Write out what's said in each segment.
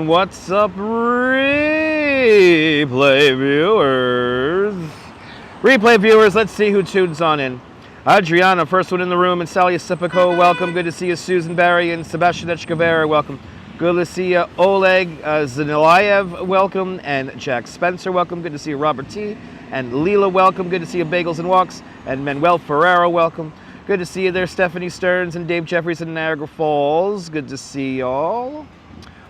what's up, replay viewers? Replay viewers, let's see who tunes on in. Adriana, first one in the room, and Sally Sipico, welcome. Good to see you, Susan Barry and Sebastian Echkavera, welcome. Good to see you, Oleg Zanilayev, welcome, and Jack Spencer, welcome. Good to see you, Robert T. and Leela, welcome. Good to see you, Bagels and Walks, and Manuel Ferrero, welcome. Good to see you there, Stephanie Stearns and Dave Jeffries in Niagara Falls. Good to see y'all.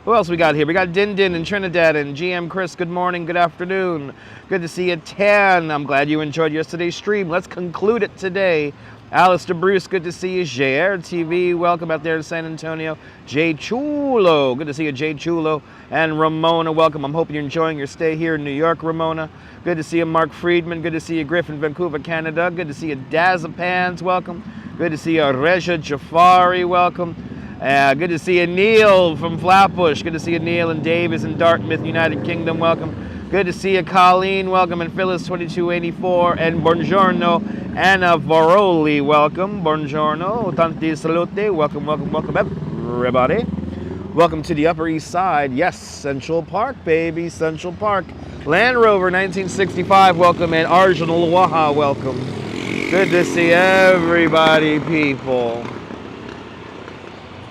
Who else we got here? We got Din Din in Trinidad and GM Chris. Good morning, good afternoon. Good to see you, Tan. I'm glad you enjoyed yesterday's stream. Let's conclude it today. Alistair Bruce, good to see you. JR TV, welcome out there in San Antonio. Jay Chulo, good to see you, Jay Chulo. And Ramona, welcome. I'm hoping you're enjoying your stay here in New York, Ramona. Good to see you, Mark Friedman. Good to see you, Griffin, Vancouver, Canada. Good to see you, Dazapans, welcome. Good to see you, Reja Jafari, welcome. Good to see you, Neil from Flatbush. Good to see you, Neil and Davis in Dartmouth, United Kingdom, welcome. Good to see you, Colleen, welcome, and Phyllis 2284, and Buongiorno, Anna Varoli, welcome. Buongiorno, tanti salute, welcome, welcome, welcome, everybody. Welcome to the Upper East Side. Yes, Central Park, baby, Central Park. Land Rover 1965, welcome, and Arjun Luaha, welcome. Good to see everybody, people.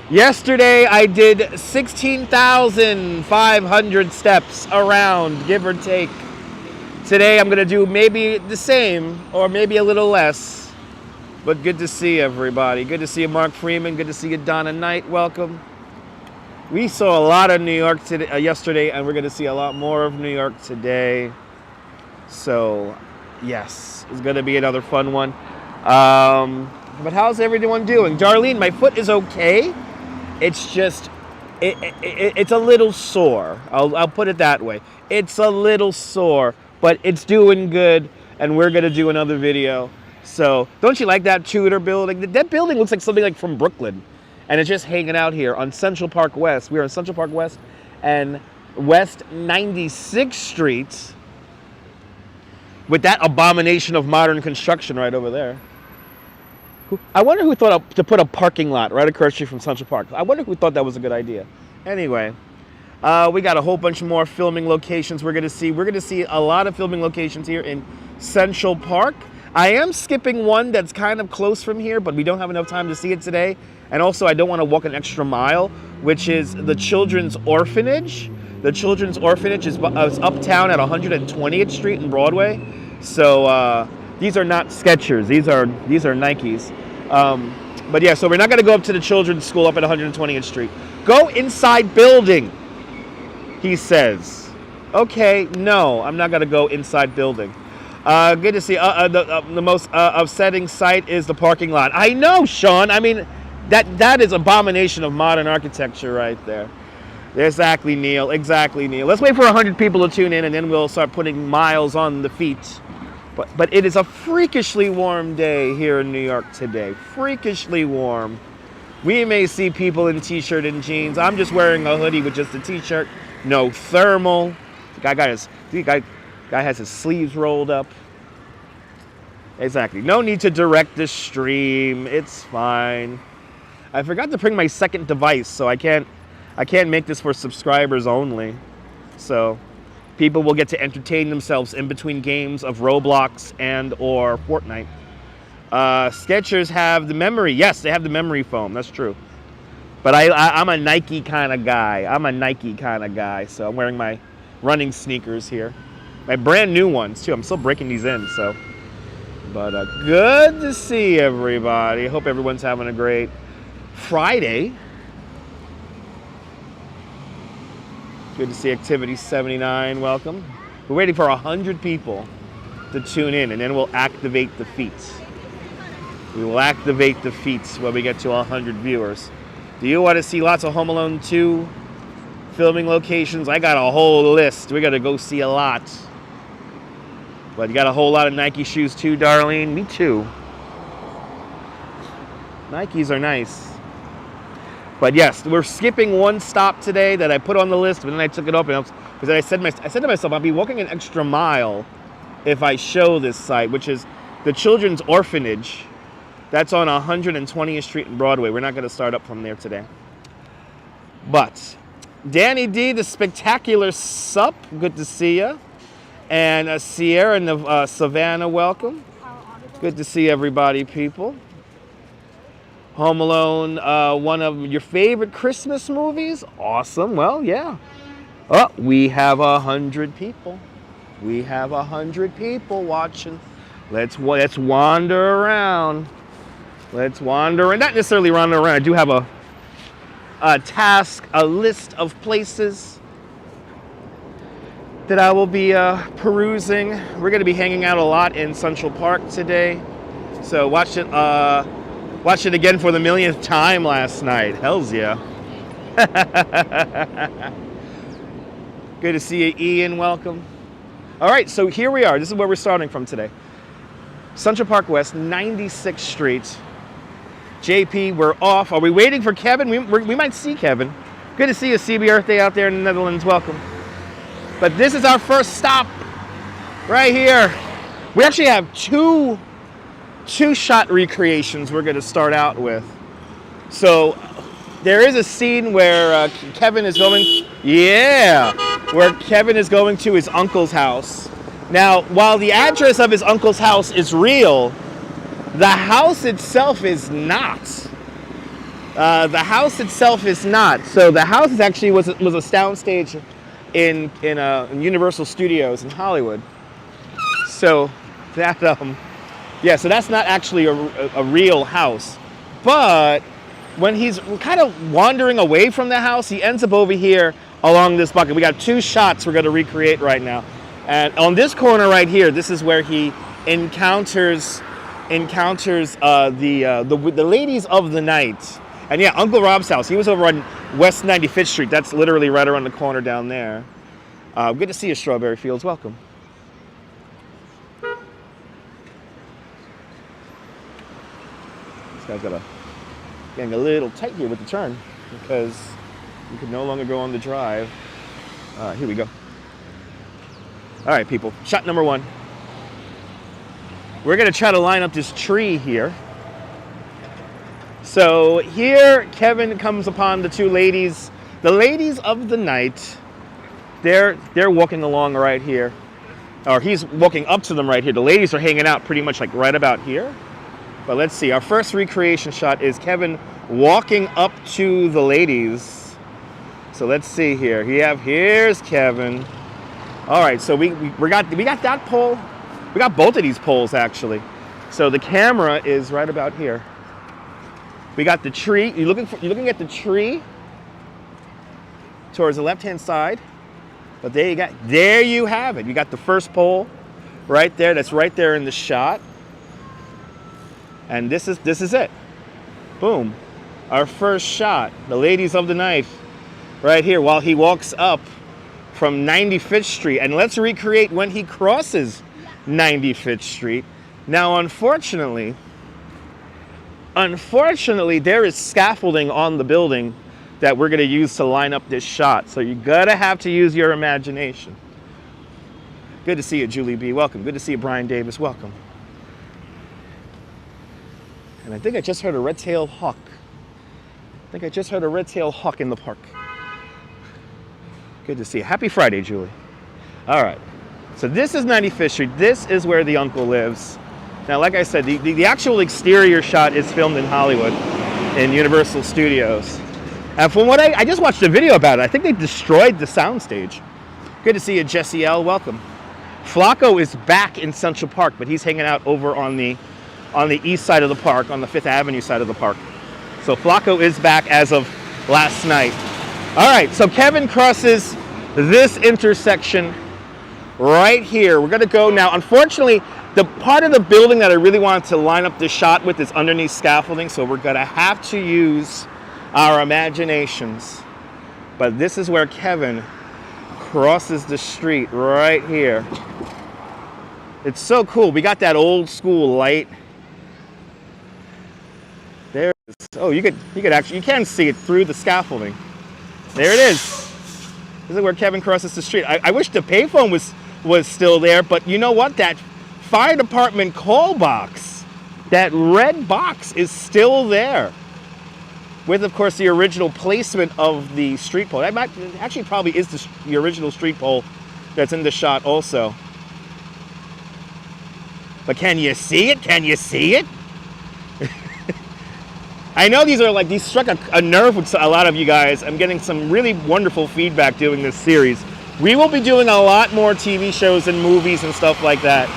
Yesterday, I did 16,500 steps around, give or take. Today, I'm going to do maybe the same or maybe a little less. But good to see everybody. Good to see you, Mark Freeman. Good to see you, Donna Knight. Welcome. We saw a lot of New York today, yesterday, and we're going to see a lot more of New York today. So, yes, it's going to be another fun one. But how's everyone doing? Darlene, my foot is okay. It's just, it's a little sore. I'll put it that way. It's a little sore, but it's doing good, and we're going to do another video. So, don't you like that Tudor building? That building looks like something like from Brooklyn, and it's just hanging out here on Central Park West. We are on Central Park West and West 96th Street with that abomination of modern construction right over there. I wonder who thought to put a parking lot right across the street from Central Park. I wonder who thought that was a good idea. Anyway, we got a whole bunch more filming locations we're going to see. We're going to see a lot of filming locations here in Central Park. I am skipping one that's kind of close from here, but we don't have enough time to see it today. And also, I don't want to walk an extra mile, which is the Children's Orphanage. The Children's Orphanage is uptown at 120th Street and Broadway. So, these are not Skechers. These are Nikes. But yeah, so we're not going to go up to the children's school up at 120th Street. Go inside building, he says. Okay, no, I'm not going to go inside building. Good to see. The most upsetting sight is the parking lot. I know, Sean. I mean, that is abomination of modern architecture right there. Exactly, Neil. Exactly, Neil. Let's wait for 100 people to tune in, and then we'll start putting miles on the feet. But it is a freakishly warm day here in New York today. Freakishly warm. We may see people in t-shirt and jeans. I'm just wearing a hoodie with just a t-shirt. No thermal. The guy has his sleeves rolled up. Exactly. No need to direct the stream. It's fine. I forgot to bring my second device, so I can't make this for subscribers only. So people will get to entertain themselves in between games of Roblox and or Fortnite. Skechers have the memory. Yes, they have the memory foam. That's true. But I'm a Nike kind of guy. So I'm wearing my running sneakers here. My brand new ones, too. I'm still breaking these in, so. But good to see everybody. Hope everyone's having a great Friday. Good to see Activity 79, welcome. We're waiting for 100 people to tune in, and then we'll activate the feeds. We will activate the feeds when we get to 100 viewers. Do you want to see lots of Home Alone 2 filming locations? I got a whole list. We got to go see a lot. But you got a whole lot of Nike shoes too, Darlene? Me too. Nikes are nice. But yes, we're skipping one stop today that I put on the list, but then I took it up because I said to myself, I'll be walking an extra mile if I show this site, which is the Children's Orphanage. That's on 120th Street and Broadway. We're not going to start up from there today. But Danny D, the spectacular sup. Good to see you. And Sierra and Savannah, welcome. Good to see everybody, people. Home Alone, one of your favorite Christmas movies? Awesome. Well, yeah. Oh, we have 100 people. We have 100 people watching. Let's wander around. Let's wander, and not necessarily wander around. I do have a task, a list of places that I will be perusing. We're going to be hanging out a lot in Central Park today. So watched it again for the millionth time last night. Hells yeah. Good to see you, Ian. Welcome. All right, so here we are. This is where we're starting from today. Central Park West, 96th Street. JP, we're off. Are we waiting for Kevin? We might see Kevin. Good to see you, CB Earth out there in the Netherlands. Welcome. But this is our first stop right here. We actually have two shot recreations we're going to start out with. So there is a scene where Kevin is going, where Kevin is going to his uncle's house. Now, while the address of his uncle's house is real, the house itself is not. The house itself is not. So the house is actually was a soundstage in Universal Studios in Hollywood. So that so that's not actually a real house. But when he's kind of wandering away from the house, he ends up over here along this bucket. We got two shots we're going to recreate right now. And on this corner right here, this is where he encounters the ladies of the night. And yeah, Uncle Rob's house. He was over on West 95th Street. That's literally right around the corner down there. Good to see you, Strawberry Fields. Welcome. This guy's getting a little tight here with the turn because you can no longer go on the drive. Here we go. All right, people. Shot number one. We're going to try to line up this tree here. So here, Kevin comes upon the two ladies, the ladies of the night. They're walking along right here, or he's walking up to them right here. The ladies are hanging out pretty much like right about here. But let's see. Our first recreation shot is Kevin walking up to the ladies. So let's see here. Here's Kevin. All right. So we got that pole. We got both of these poles actually. So the camera is right about here. We got the tree. You're looking at the tree towards the left-hand side. But there you have it. You got the first pole right there. That's right there in the shot. And this is it. Boom. Our first shot. The ladies of the night right here while he walks up from 95th Street. And let's recreate when he crosses 95th Street. Now, unfortunately, there is scaffolding on the building that we're going to use to line up this shot. So you're going to have to use your imagination. Good to see you, Julie B. Welcome. Good to see you, Brian Davis. Welcome. And I think I just heard a red-tailed hawk. in the park. Good to see you. Happy Friday, Julie. All right. So this is 95th Street. This is where the uncle lives. Now, like I said, the actual exterior shot is filmed in Hollywood in Universal Studios. And from what I just watched a video about it, I think they destroyed the soundstage. Good to see you, Jesse L. Welcome. Flacco is back in Central Park, but he's hanging out over on the east side of the park, on the 5th Avenue side of the park. So Flacco is back as of last night. All right, so Kevin crosses this intersection right here. We're going to go now. Unfortunately, the part of the building that I really wanted to line up this shot with is underneath scaffolding, so we're going to have to use our imaginations. But this is where Kevin crosses the street right here. It's so cool. We got that old school light. There it is. Oh, you can see it through the scaffolding. There it is. This is where Kevin crosses the street. I wish the payphone was still there, but you know what? That fire department call box, that red box is still there. with, of course, the original placement of the street pole. That might, actually probably is the original street pole that's in the shot also. But can you see it? Can you see it? I know these struck a nerve with a lot of you guys. I'm getting some really wonderful feedback doing this series. We will be doing a lot more TV shows and movies and stuff like that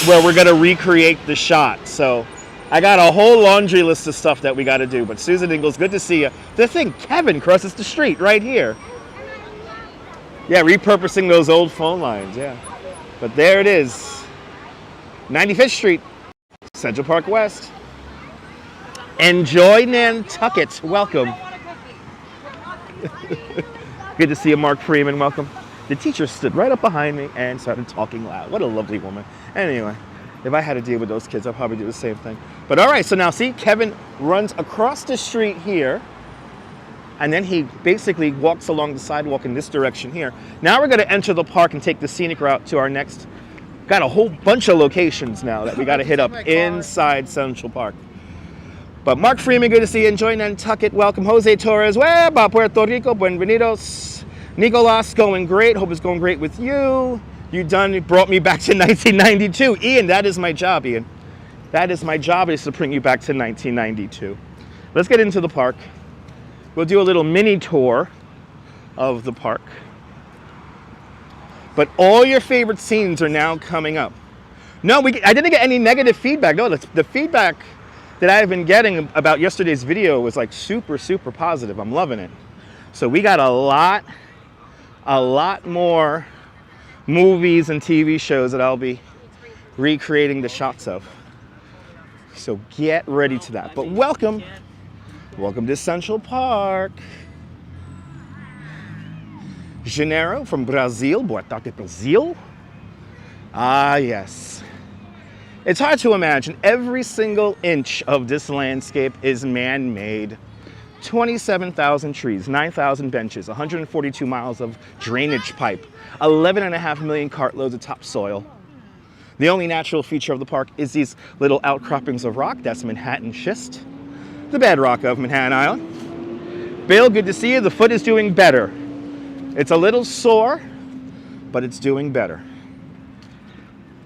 where we're going to recreate the shot. So I got a whole laundry list of stuff that we got to do. But Susan Ingalls, good to see you. The thing, Kevin crosses the street right here. Yeah, repurposing those old phone lines, yeah. But there it is. 95th Street, Central Park West. Enjoy Nantucket. Welcome. Good to see you, Mark Freeman. Welcome. The teacher stood right up behind me and started talking loud. What a lovely woman. Anyway, if I had to deal with those kids, I'd probably do the same thing. But all right, so now see, Kevin runs across the street here, and then he basically walks along the sidewalk in this direction here. Now we're going to enter the park and take the scenic route to our next. Got a whole bunch of locations now that we got to hit up inside Central Park. But Mark Freeman, good to see you. Enjoy Nantucket. Welcome. Jose Torres, Weba, Puerto Rico. Buenvenidos. Nicolas, going great. Hope it's going great with you. You brought me back to 1992. Ian, that is my job, Ian. That is my job, is to bring you back to 1992. Let's get into the park. We'll do a little mini tour of the park. But all your favorite scenes are now coming up. No, I didn't get any negative feedback. No, the feedback that I've been getting about yesterday's video was like super, super positive. I'm loving it. So we got a lot more movies and TV shows that I'll be recreating the shots of. So get ready to that. But welcome to Central Park. Janeiro from Brazil. Boa tarde, Brazil. Ah, yes. It's hard to imagine. Every single inch of this landscape is man-made. 27,000 trees, 9,000 benches, 142 miles of drainage pipe, 11.5 million cartloads of topsoil. The only natural feature of the park is these little outcroppings of rock. That's Manhattan schist, the bedrock of Manhattan Island. Bill, good to see you. The foot is doing better. It's a little sore, but it's doing better.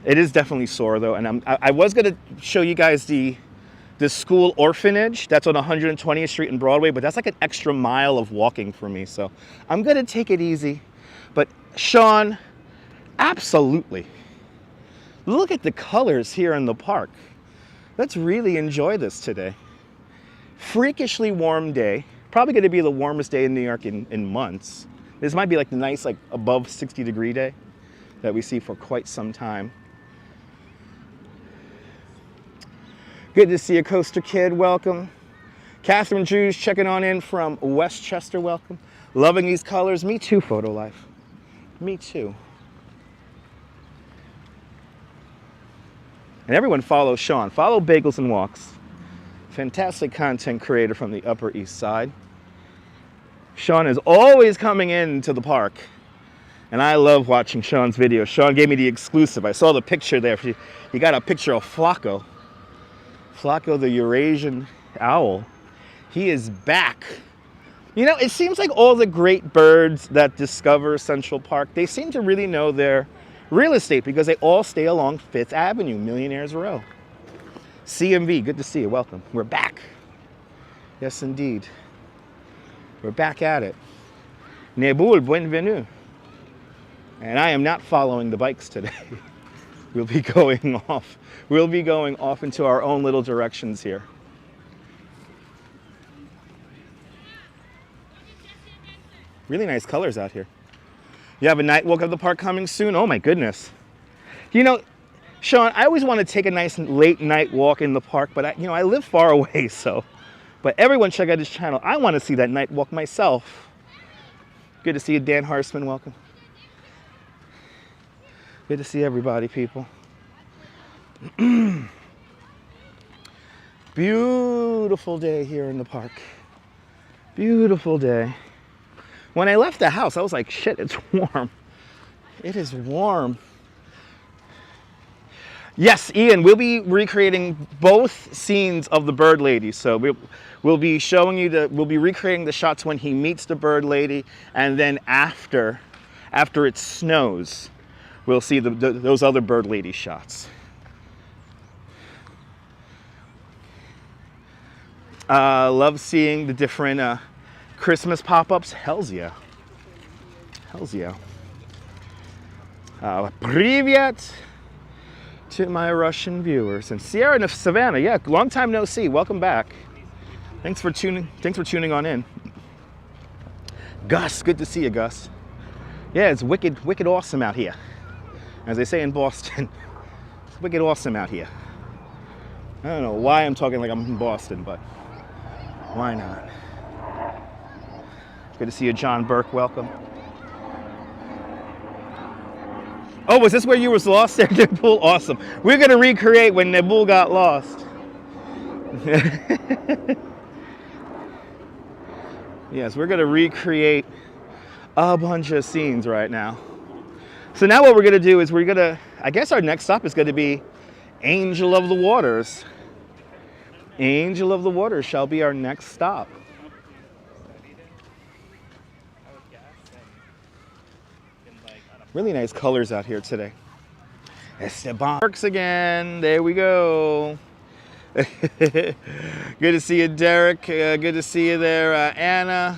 It is definitely sore though, and I was gonna show you guys the school orphanage. That's on 120th Street and Broadway, but that's like an extra mile of walking for me, so I'm gonna take it easy. But Sean, absolutely. Look at the colors here in the park. Let's really enjoy this today. Freakishly warm day. Probably gonna be the warmest day in New York in months. This might be like the nice, like above 60-degree day that we see for quite some time. Good to see you, Coaster Kid. Welcome. Catherine Drews checking on in from Westchester. Welcome. Loving these colors. Me too, Photo Life. Me too. And everyone follow Sean. Follow Bagels and Walks. Fantastic content creator from the Upper East Side. Sean is always coming into the park. And I love watching Sean's videos. Sean gave me the exclusive. I saw the picture there. He got a picture of Flacco. Flacco, the Eurasian owl. He is back. You know, it seems like all the great birds that discover Central Park, they seem to really know their real estate because they all stay along 5th Avenue, Millionaires Row. CMV, good to see you. Welcome. We're back. Yes, indeed. We're back at it. Nebul, bienvenue. And I am not following the bikes today. We'll be going off. We'll be going off into our own little directions here. Really nice colors out here. You have a night walk of the park coming soon? Oh my goodness. You know, Sean, I always want to take a nice late night walk in the park, but I live far away, so. But everyone check out this channel. I want to see that night walk myself. Good to see you, Dan Harsman. Welcome. Good to see everybody, people. Beautiful day here in the park. Beautiful day. When I left the house, I was like, shit, it's warm. It is warm. Yes, Ian, we'll be recreating both scenes of the bird lady. So we'll be showing you we'll be recreating the shots when he meets the bird lady, and then after it snows, we'll see those other bird lady shots. Love seeing the different Christmas pop-ups. Hells yeah. Hells yeah. Привет to my Russian viewers. And Sierra and Savannah, yeah, long time no see. Welcome back. Thanks for tuning on in. Gus, good to see you, Gus. Yeah, it's wicked awesome out here. As they say in Boston, it's wicked awesome out here. I don't know why I'm talking like I'm in Boston, but why not? Good to see you, John Burke. Welcome. Oh, was this where you was lost there, Nibul? Awesome. We're going to recreate when Nibul got lost. Yes, we're going to recreate a bunch of scenes right now. So now what we're going to do is I guess our next stop is going to be Angel of the Waters. Angel of the Waters shall be our next stop. Really nice colors out here today. Esteban works again. There we go. Good to see you, Derek. Good to see you there, Anna.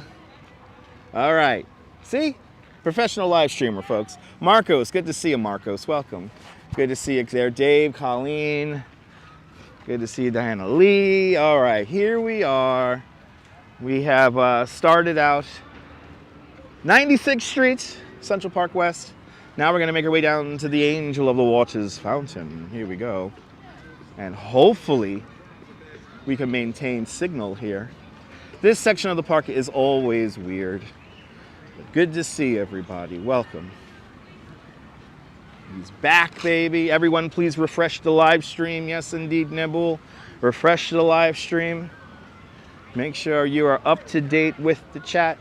All right. See? Professional live streamer, folks. Marcos, good to see you, Marcos. Welcome. Good to see you there, Dave, Colleen. Good to see you, Diana Lee. All right, here we are. We have started out 96th Street, Central Park West. Now we're going to make our way down to the Angel of the Waters fountain. Here we go. And hopefully we can maintain signal here. This section of the park is always weird. But good to see everybody. Welcome. He's back, baby. Everyone, please refresh the live stream. Yes, indeed, Nibul. Refresh the live stream. Make sure you are up to date with the chat.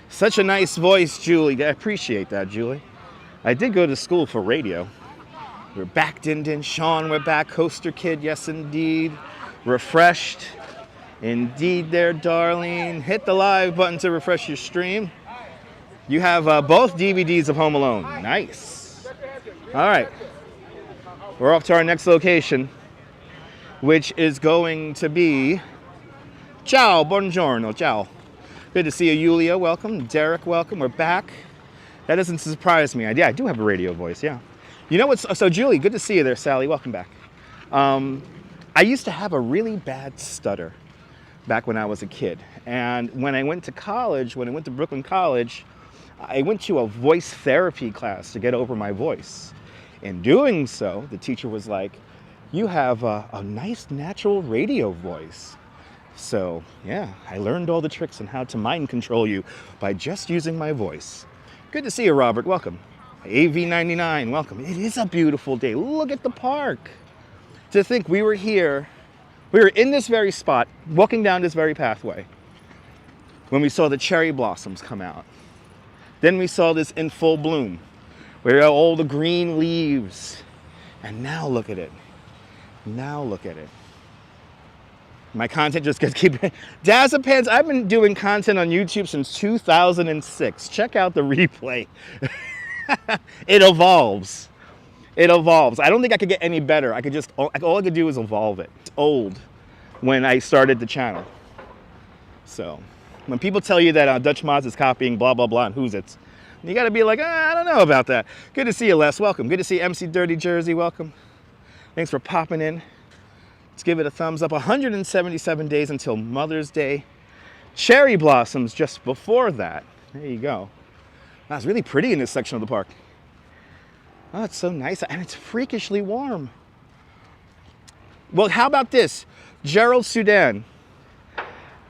Such a nice voice, Julie. I appreciate that, Julie. I did go to school for radio. We're back, Din Din. Sean, we're back. Coaster Kid, yes, indeed. Refreshed. Indeed there, Darlene. Hit the live button to refresh your stream. You have both DVDs of Home Alone. Nice. All right. We're off to our next location, which is going to be... Ciao, buongiorno, ciao. Good to see you, Yulia. Welcome. Derek, welcome. We're back. That doesn't surprise me. I do have a radio voice, yeah. You know what's... So, Julie, good to see you there, Sally. Welcome back. I used to have a really bad stutter back when I was a kid. And when I went to college, when I went to Brooklyn College, I went to a voice therapy class to get over my voice. In doing so, the teacher was like, you have a nice natural radio voice. So, yeah, I learned all the tricks on how to mind control you by just using my voice. Good to see you, Robert. Welcome. AV99, welcome. It is a beautiful day. Look at the park. To think we were here, we were in this very spot, walking down this very pathway, when we saw the cherry blossoms come out. Then we saw this in full bloom, where all the green leaves. And now look at it. Now look at it. My content just gets keeping... Dazapans, I've been doing content on YouTube since 2006. Check out the replay. It evolves. It evolves. I don't think I could get any better. All I could do is evolve it. It's old when I started the channel. So when people tell you that Dutch Mods is copying blah, blah, blah, and who's it, you got to be like, I don't know about that. Good to see you, Les. Welcome. Good to see MC Dirty Jersey. Welcome. Thanks for popping in. Let's give it a thumbs up. 177 days until Mother's Day. Cherry blossoms just before that. There you go. Wow, it's really pretty in this section of the park. Oh, it's so nice. And it's freakishly warm. Well, how about this? Gerald Sudan.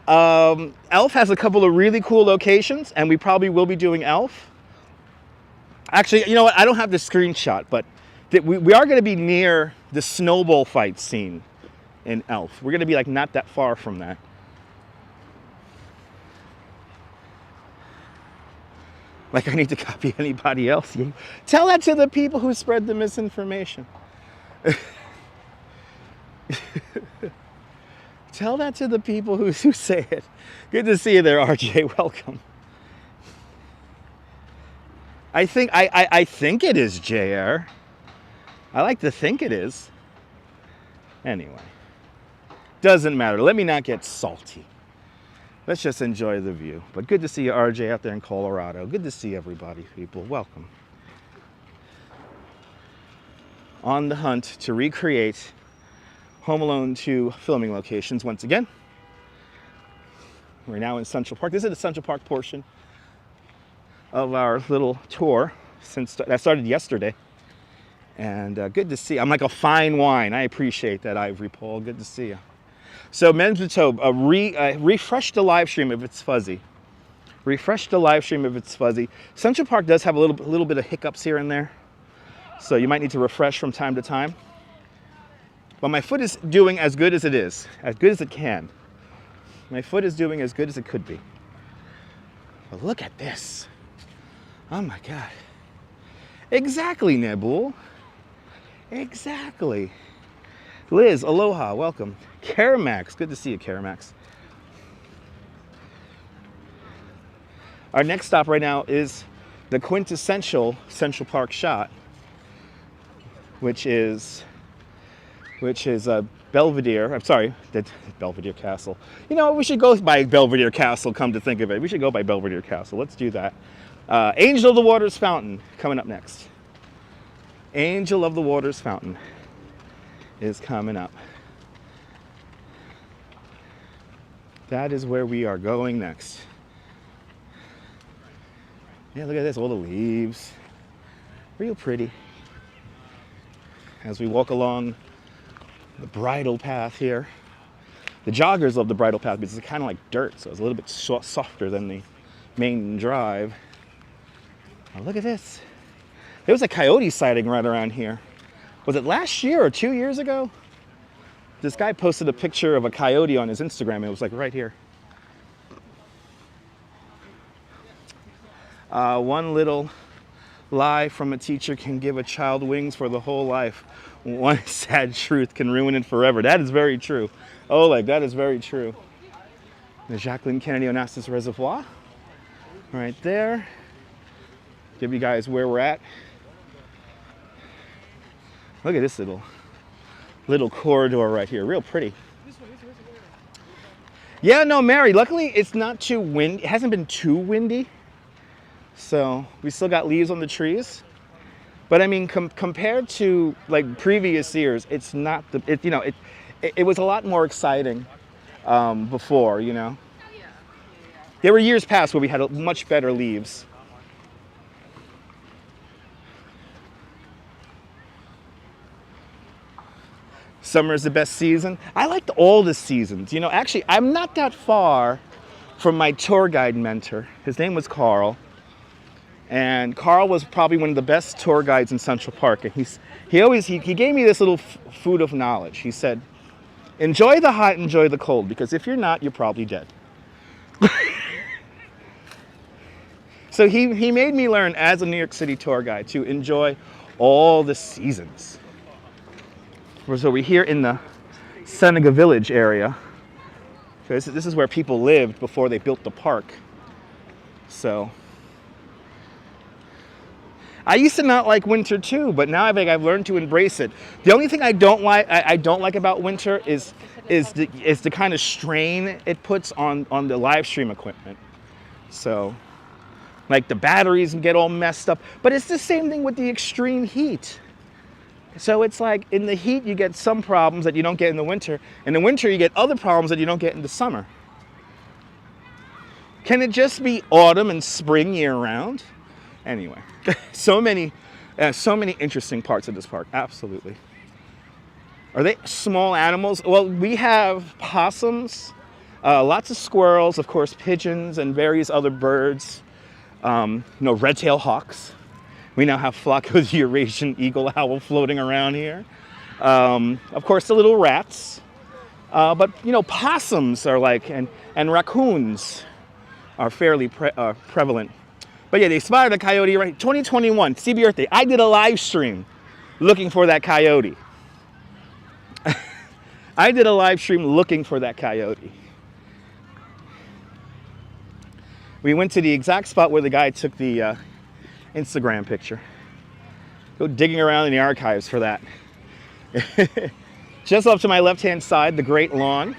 Elf has a couple of really cool locations, and we probably will be doing Elf. Actually, you know what? I don't have the screenshot, but we are going to be near the snowball fight scene in Elf. We're going to be like not that far from that. Like I need to copy anybody else. Tell that to the people who spread the misinformation. Tell that to the people who say it. Good to see you there, RJ. Welcome. I think it is JR. I like to think it is. Anyway, doesn't matter. Let me not get salty. Let's just enjoy the view. But good to see you, RJ, out there in Colorado. Good to see everybody, people. Welcome. On the hunt to recreate Home Alone 2 filming locations once again. We're now in Central Park. This is the Central Park portion of our little tour that started yesterday. And good to see you. I'm like a fine wine. I appreciate that, Ivory Paul. Good to see you. So, Men's Tobe, refresh the live stream if it's fuzzy. Refresh the live stream if it's fuzzy. Central Park does have a little bit of hiccups here and there. So you might need to refresh from time to time. But my foot is doing as good as it is, as good as it can. My foot is doing as good as it could be. But look at this. Oh my God. Exactly, Nebul. Exactly. Liz, aloha, welcome. Karamax, good to see you, Karamax. Our next stop right now is the quintessential Central Park shot, which is Belvedere. I'm sorry, the Belvedere Castle. You know, we should go by Belvedere Castle, come to think of it. We should go by Belvedere Castle. Let's do that. Angel of the Waters Fountain coming up next. Angel of the Waters Fountain is coming up. That is where we are going next. Yeah, look at this, all the leaves. Real pretty. As we walk along the bridle path here. The joggers love the bridle path because it's kind of like dirt, so it's a little bit softer than the main drive. Oh, look at this. There was a coyote sighting right around here. Was it last year or 2 years ago? This guy posted a picture of a coyote on his Instagram, and it was like right here. One little lie from a teacher can give a child wings for the whole life. One sad truth can ruin it forever. That is very true. Oh, like that is very true. The Jacqueline Kennedy Onassis Reservoir, right there. Give you guys where we're at. Look at this little corridor right here, real pretty. Yeah, no, Mary, luckily it's not too windy. It hasn't been too windy. So we still got leaves on the trees. But I mean, compared to like previous years, it's not it was a lot more exciting before, you know. There were years past where we had much better leaves. Summer is the best season. I liked all the seasons. You know, actually, I'm not that far from my tour guide mentor. His name was Carl. And Carl was probably one of the best tour guides in Central Park. And he gave me this little food of knowledge. He said, enjoy the hot, enjoy the cold, because if you're not, you're probably dead. So he made me learn as a New York City tour guide to enjoy all the seasons. So we're here in the Seneca Village area. This is where people lived before they built the park. So I used to not like winter too, but now I think I've learned to embrace it. The only thing I don't like about winter is the kind of strain it puts on the live stream equipment. So like the batteries get all messed up, but it's the same thing with the extreme heat. So it's like in the heat you get some problems that you don't get in the winter. In the winter you get other problems that you don't get in the summer. Can it just be autumn and spring year round? Anyway, so many interesting parts of this park. Absolutely. Are they small animals? Well, we have possums, lots of squirrels, of course, pigeons and various other birds. Red-tailed hawks. We now have Flacco's Eurasian eagle owl floating around here. Of course, the little rats. But, possums are like, and raccoons are fairly prevalent. But yeah, they spotted a coyote, right? 2021, CB Earth Day. I did a live stream looking for that coyote. I did a live stream looking for that coyote. We went to the exact spot where the guy took the Instagram picture. Go digging around in the archives for that. Just off to my left-hand side, the Great Lawn.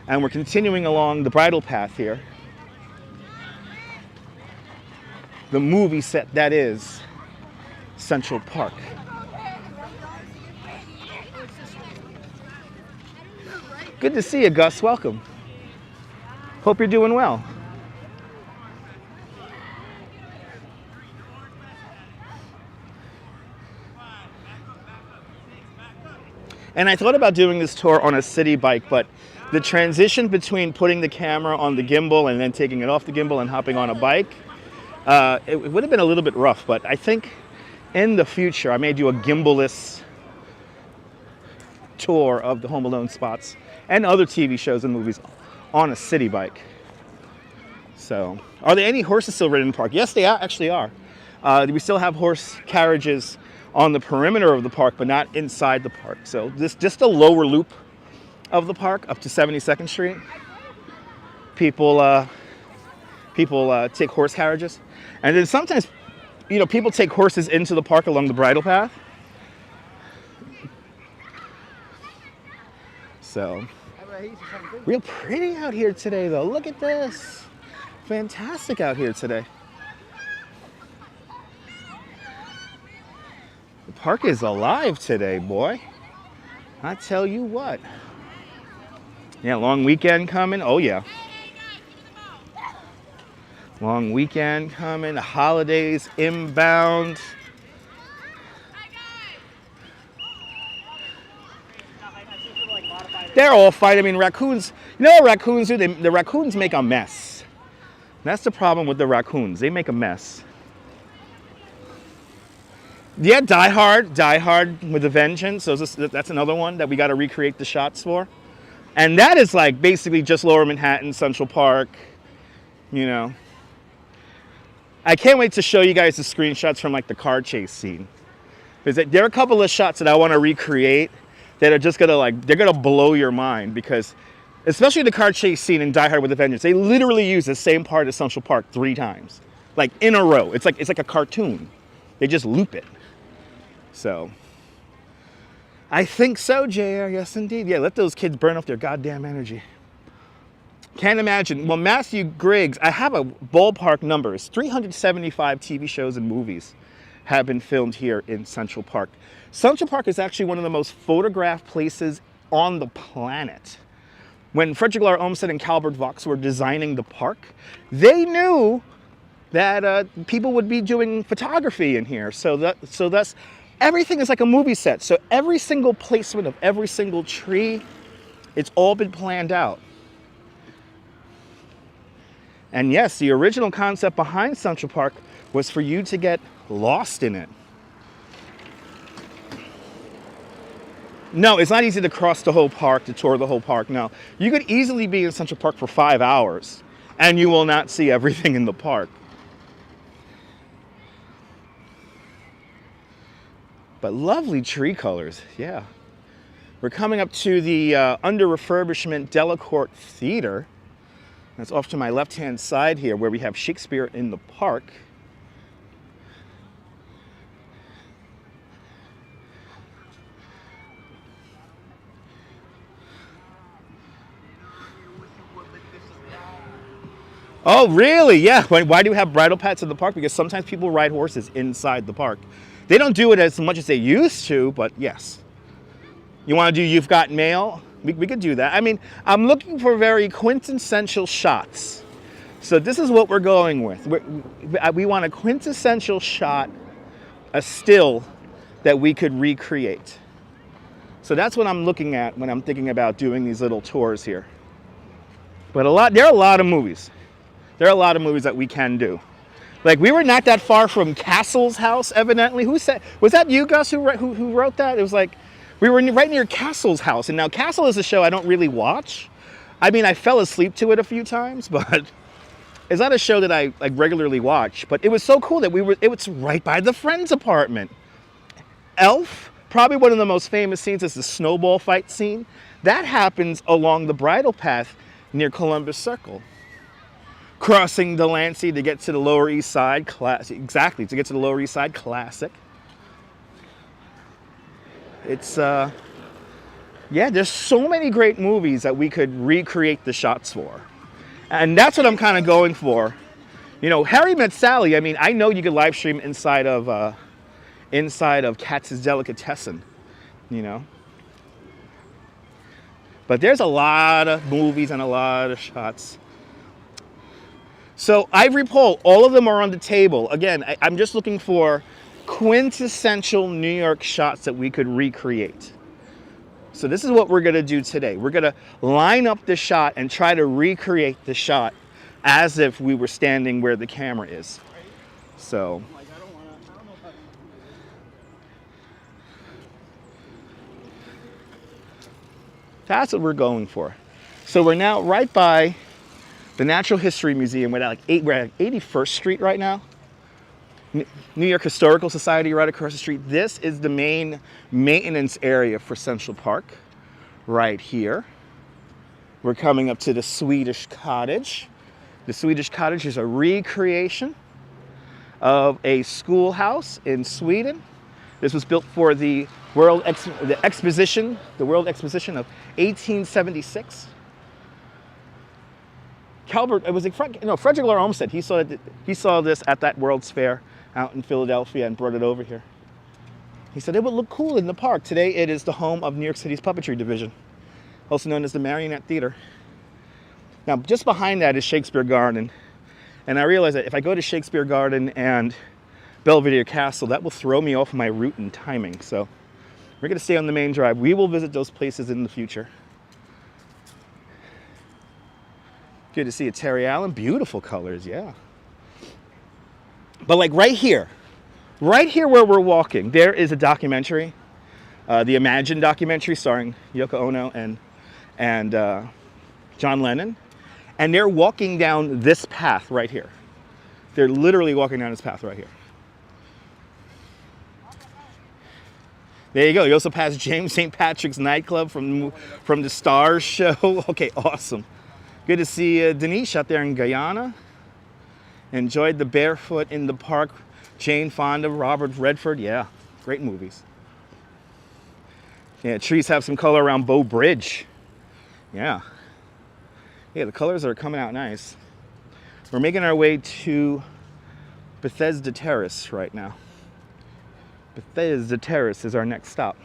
And we're continuing along the bridle path here. The movie set that is Central Park. Good to see you, Gus. Welcome. Hope you're doing well. And I thought about doing this tour on a city bike, but the transition between putting the camera on the gimbal and then taking it off the gimbal and hopping on a bike, it would have been a little bit rough, but I think in the future I may do a gimbal-less tour of the Home Alone spots and other TV shows and movies on a city bike. So, are there any horses still ridden in the park? Yes, they actually are. We still have horse carriages on the perimeter of the park, but not inside the park. So this just a lower loop of the park up to 72nd Street. People take horse carriages, and then sometimes, you know, people take horses into the park along the bridle path. So, real pretty out here today, though. Look at this. Fantastic out here today. The park is alive today, boy. I tell you what. Yeah, long weekend coming. Oh, yeah. Long weekend coming. The holidays inbound. They're all fine. I mean, raccoons, you know what raccoons do? The raccoons make a mess. That's the problem with the raccoons. They make a mess. Yeah, Die Hard with a Vengeance. So that's another one that we got to recreate the shots for. And that is like basically just Lower Manhattan, Central Park, you know. I can't wait to show you guys the screenshots from like the car chase scene. Because there are a couple of shots that I want to recreate that are just gonna they're gonna blow your mind, because especially the car chase scene in Die Hard with a Vengeance, they literally use the same part as Central Park 3 times, like in a row. It's like a cartoon. They just loop it. So I think so, JR. Yes, indeed. Yeah, let those kids burn off their goddamn energy. Can't imagine. Well, Matthew Griggs, I have a ballpark number. It's 375 TV shows and movies have been filmed here in Central Park. Central Park is actually one of the most photographed places on the planet. When Frederick Lahr Olmsted and Calbert Vaux were designing the park, they knew that people would be doing photography in here. So thus, everything is like a movie set. So every single placement of every single tree, it's all been planned out. And yes, the original concept behind Central Park was for you to get lost in it. No, it's not easy to cross the whole park, to tour the whole park. No, you could easily be in Central Park for 5 hours and you will not see everything in the park. But lovely tree colors, yeah. We're coming up to the under refurbishment Delacorte Theater. That's off to my left-hand side here, where we have Shakespeare in the Park. Oh, really? Yeah. Why do you have bridle paths in the park? Because sometimes people ride horses inside the park. They don't do it as much as they used to, but yes. You want to do You've Got Mail? We could do that. I mean, I'm looking for very quintessential shots. So this is what we're going with. We want a quintessential shot, a still that we could recreate. So that's what I'm looking at when I'm thinking about doing these little tours here. But there are a lot of movies. There are a lot of movies that we can do. Like, we were not that far from Castle's house, evidently. Who said, was that you, Gus, who wrote that? It was like, we were right near Castle's house. And now Castle is a show I don't really watch. I mean, I fell asleep to it a few times, but it's not a show that I like regularly watch, but it was so cool that it was right by the friend's apartment. Elf, probably one of the most famous scenes is the snowball fight scene. That happens along the bridle path near Columbus Circle. Crossing Delancey to get to the Lower East Side, exactly, to get to the Lower East Side, classic. It's, yeah, there's so many great movies that we could recreate the shots for. And that's what I'm kind of going for. You know, Harry Met Sally, I mean, I know you could live stream inside of Katz's Delicatessen, you know. But there's a lot of movies and a lot of shots. So Ivory Pole, all of them are on the table. Again, I'm just looking for quintessential New York shots that we could recreate. So this is what we're gonna do today. We're gonna line up the shot and try to recreate the shot as if we were standing where the camera is. So. That's what we're going for. So we're now right by the Natural History Museum. We're at 81st Street right now. New York Historical Society right across the street. This is the main maintenance area for Central Park, right here. We're coming up to the Swedish Cottage. The Swedish Cottage is a recreation of a schoolhouse in Sweden. This was built for the World Exposition of 1876. Frederick Law Olmsted. He saw this at that World's Fair out in Philadelphia and brought it over here. He said it would look cool in the park. Today it is the home of New York City's puppetry division, also known as the Marionette Theater. Now, just behind that is Shakespeare Garden, and I realized that if I go to Shakespeare Garden and Belvedere Castle, that will throw me off my route and timing. So we're going to stay on the main drive. We will visit those places in the future. Good to see it, Terry Allen. Beautiful colors, yeah. But like right here where we're walking, there is a documentary, the Imagine documentary starring Yoko Ono and John Lennon. And they're walking down this path right here. They're literally walking down this path right here. There you go. You also passed James St. Patrick's nightclub from the Stars show. Okay, awesome. Good to see Denise out there in Guyana. Enjoyed the Barefoot in the Park. Jane Fonda, Robert Redford. Yeah, great movies. Yeah, trees have some color around Bow Bridge. Yeah. Yeah, the colors are coming out nice. We're making our way to Bethesda Terrace right now. Bethesda Terrace is our next stop.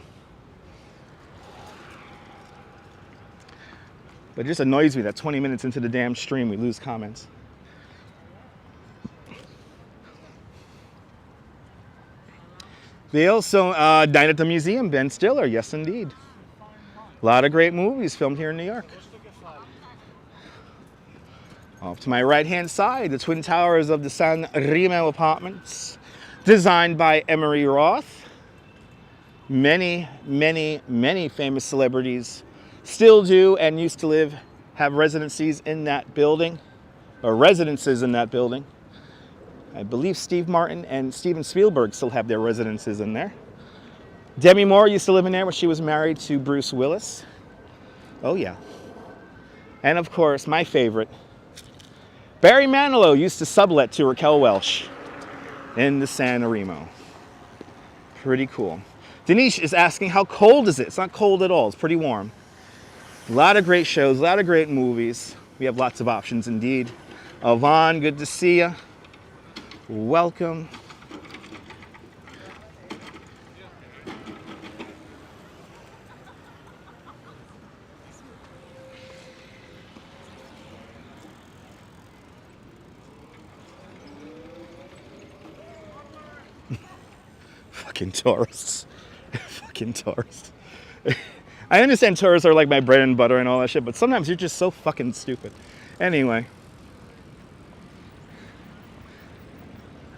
But it just annoys me that 20 minutes into the damn stream, we lose comments. They also dine at the museum, Ben Stiller, yes indeed. A lot of great movies filmed here in New York. Off to my right-hand side, the Twin Towers of the San Remo Apartments, designed by Emery Roth. Many, many, many famous celebrities still do and used to have residencies in that building, or residences in that building. I believe Steve Martin and Steven Spielberg still have their residences in there. Demi Moore used to live in there when she was married to Bruce Willis. Oh yeah. And of course, my favorite, Barry Manilow used to sublet to Raquel Welch in the San Remo. Pretty cool. Denise is asking, how cold is it? It's not cold at all. It's pretty warm. A lot of great shows, a lot of great movies. We have lots of options indeed. Yvonne, good to see you. Welcome. Fucking tourists. Fucking tourists. I understand tourists are like my bread and butter and all that shit, but sometimes you're just so fucking stupid. Anyway.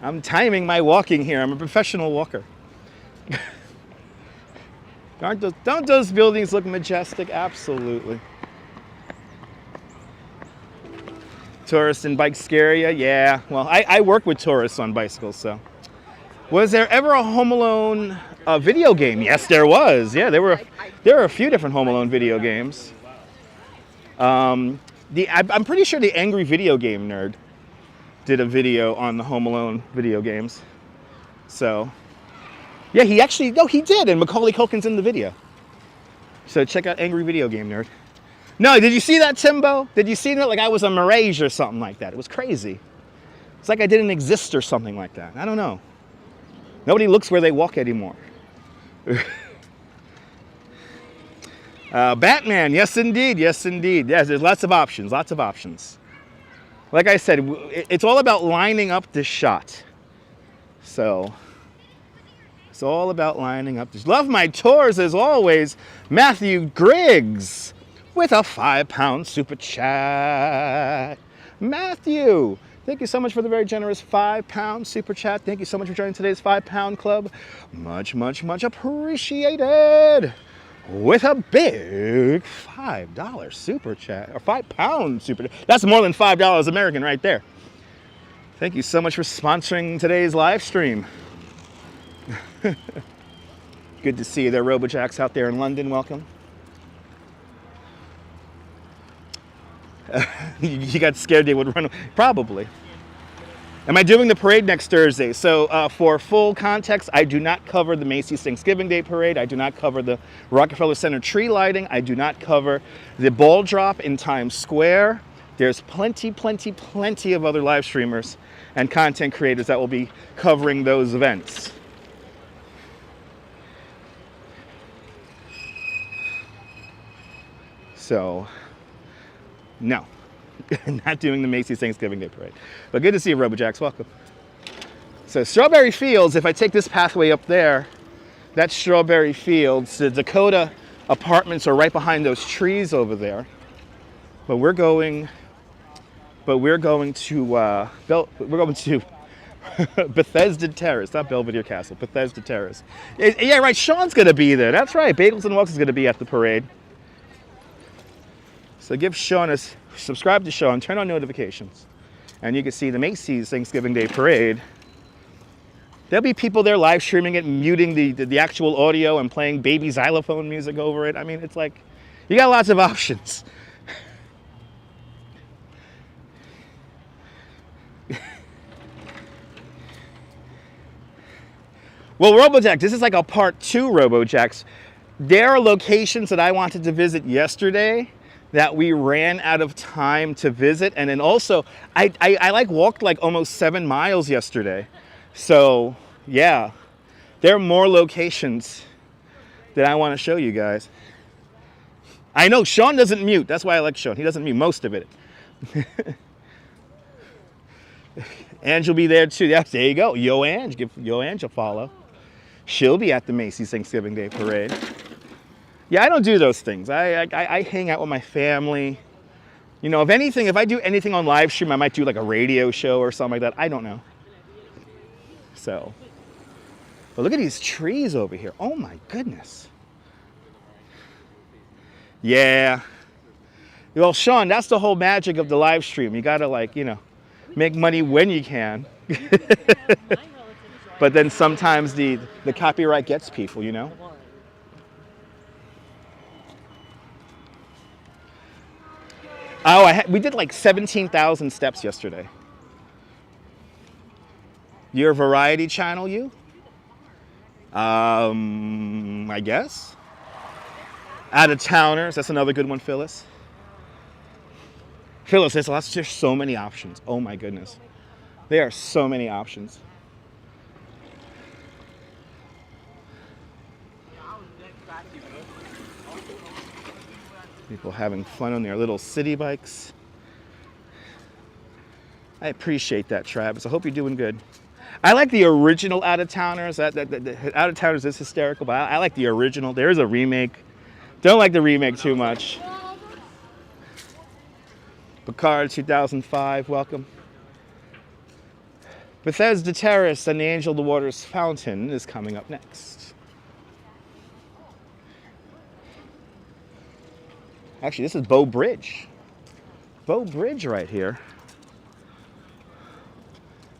I'm timing my walking here. I'm a professional walker. Don't those buildings look majestic? Absolutely. Tourists and bikes scare you? Yeah. Well, I work with tourists on bicycles, so. Was there ever a Home Alone video game? Yes, there was. Yeah, there were a few different Home Alone video games. I'm pretty sure the Angry Video Game Nerd did a video on the Home Alone video games. So, yeah, he did, and Macaulay Culkin's in the video. So check out Angry Video Game Nerd. No, did you see that, Timbo? Did you see that? Like I was a mirage or something like that. It was crazy. It's like I didn't exist or something like that. I don't know. Nobody looks where they walk anymore. Batman, yes indeed, yes indeed. Yes, there's lots of options, lots of options. Like I said, it's all about lining up this shot. So, it's all about lining up this. Love my tours as always. Matthew Griggs with a £5 super chat. Matthew, thank you so much for the very generous £5 super chat. Thank you so much for joining today's £5 club. Much, much, much appreciated. With a big $5 super chat, or £5 super chat. That's more than $5 American right there. Thank you so much for sponsoring today's live stream. Good to see you there, Robojacks out there in London. Welcome. You got scared they would run. Probably. Am I doing the parade next Thursday? So for full context, I do not cover the Macy's Thanksgiving Day Parade. I do not cover the Rockefeller Center tree lighting. I do not cover the ball drop in Times Square. There's plenty of other live streamers and content creators that will be covering those events. So, no. Not doing the Macy's Thanksgiving Day Parade. But good to see you, Robojacks. Welcome. So Strawberry Fields, if I take this pathway up there, that's Strawberry Fields. The Dakota apartments are right behind those trees over there. But we're going to Bethesda Terrace, not Belvedere Castle, Bethesda Terrace. Yeah, right, Sean's going to be there. That's right, Bagels and Walks is going to be at the parade. So give Sean subscribe to Sean, turn on notifications, and you can see the Macy's Thanksgiving Day Parade. There'll be people there live streaming it, muting the actual audio and playing baby xylophone music over it. I mean, it's like, you got lots of options. Well, Robojack, this is like a part 2 Robojacks. There are locations that I wanted to visit yesterday that we ran out of time to visit. And then also, I like walked like almost 7 miles yesterday. So yeah, there are more locations that I want to show you guys. I know Sean doesn't mute. That's why I like Sean. He doesn't mute most of it. Ange will be there too. Yeah, there you go. Yo Ange, give Yo Ange a follow. She'll be at the Macy's Thanksgiving Day Parade. Yeah, I don't do those things. I hang out with my family. You know, if I do anything on live stream, I might do like a radio show or something like that. I don't know. So, but look at these trees over here. Oh my goodness. Yeah. Well, Sean, that's the whole magic of the live stream. You gotta like, you know, make money when you can. But then sometimes the copyright gets people, you know? Oh, we did like 17,000 steps yesterday. Your variety channel, you? I guess. Out of towners, that's another good one, Phyllis. Phyllis, there's so many options. Oh my goodness. There are so many options. People having fun on their little city bikes. I appreciate that, Travis. I hope you're doing good. I like the original Out-of-Towners. The Out-of-Towners is hysterical, but I like the original. There is a remake. Don't like the remake too much. Picard 2005, welcome. Bethesda Terrace and the Angel of the Waters Fountain is coming up next. Actually, this is Bow Bridge. Bow Bridge right here.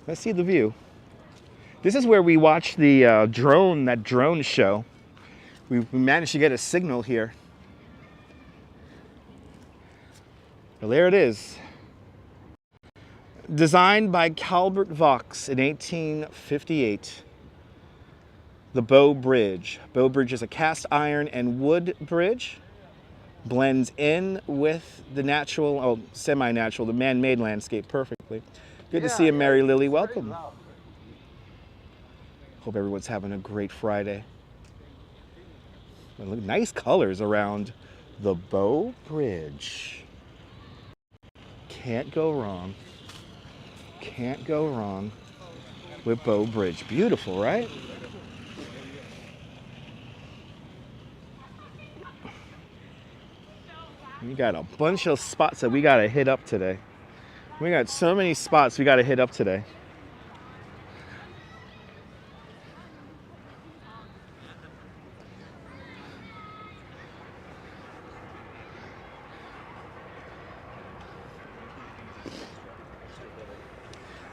Let's see the view. This is where we watched the drone show. We managed to get a signal here. Well, there it is. Designed by Calvert Vaux in 1858. The Bow Bridge. Bow Bridge is a cast iron and wood bridge. Blends in with the natural, oh, semi-natural, the man-made landscape perfectly. Good to see you, Mary Lily. Welcome. Hope everyone's having a great Friday. Well, look, nice colors around the Bow Bridge. Can't go wrong. Can't go wrong with Bow Bridge. Beautiful, right? We got a bunch of spots that we got to hit up today. We got so many spots we got to hit up today.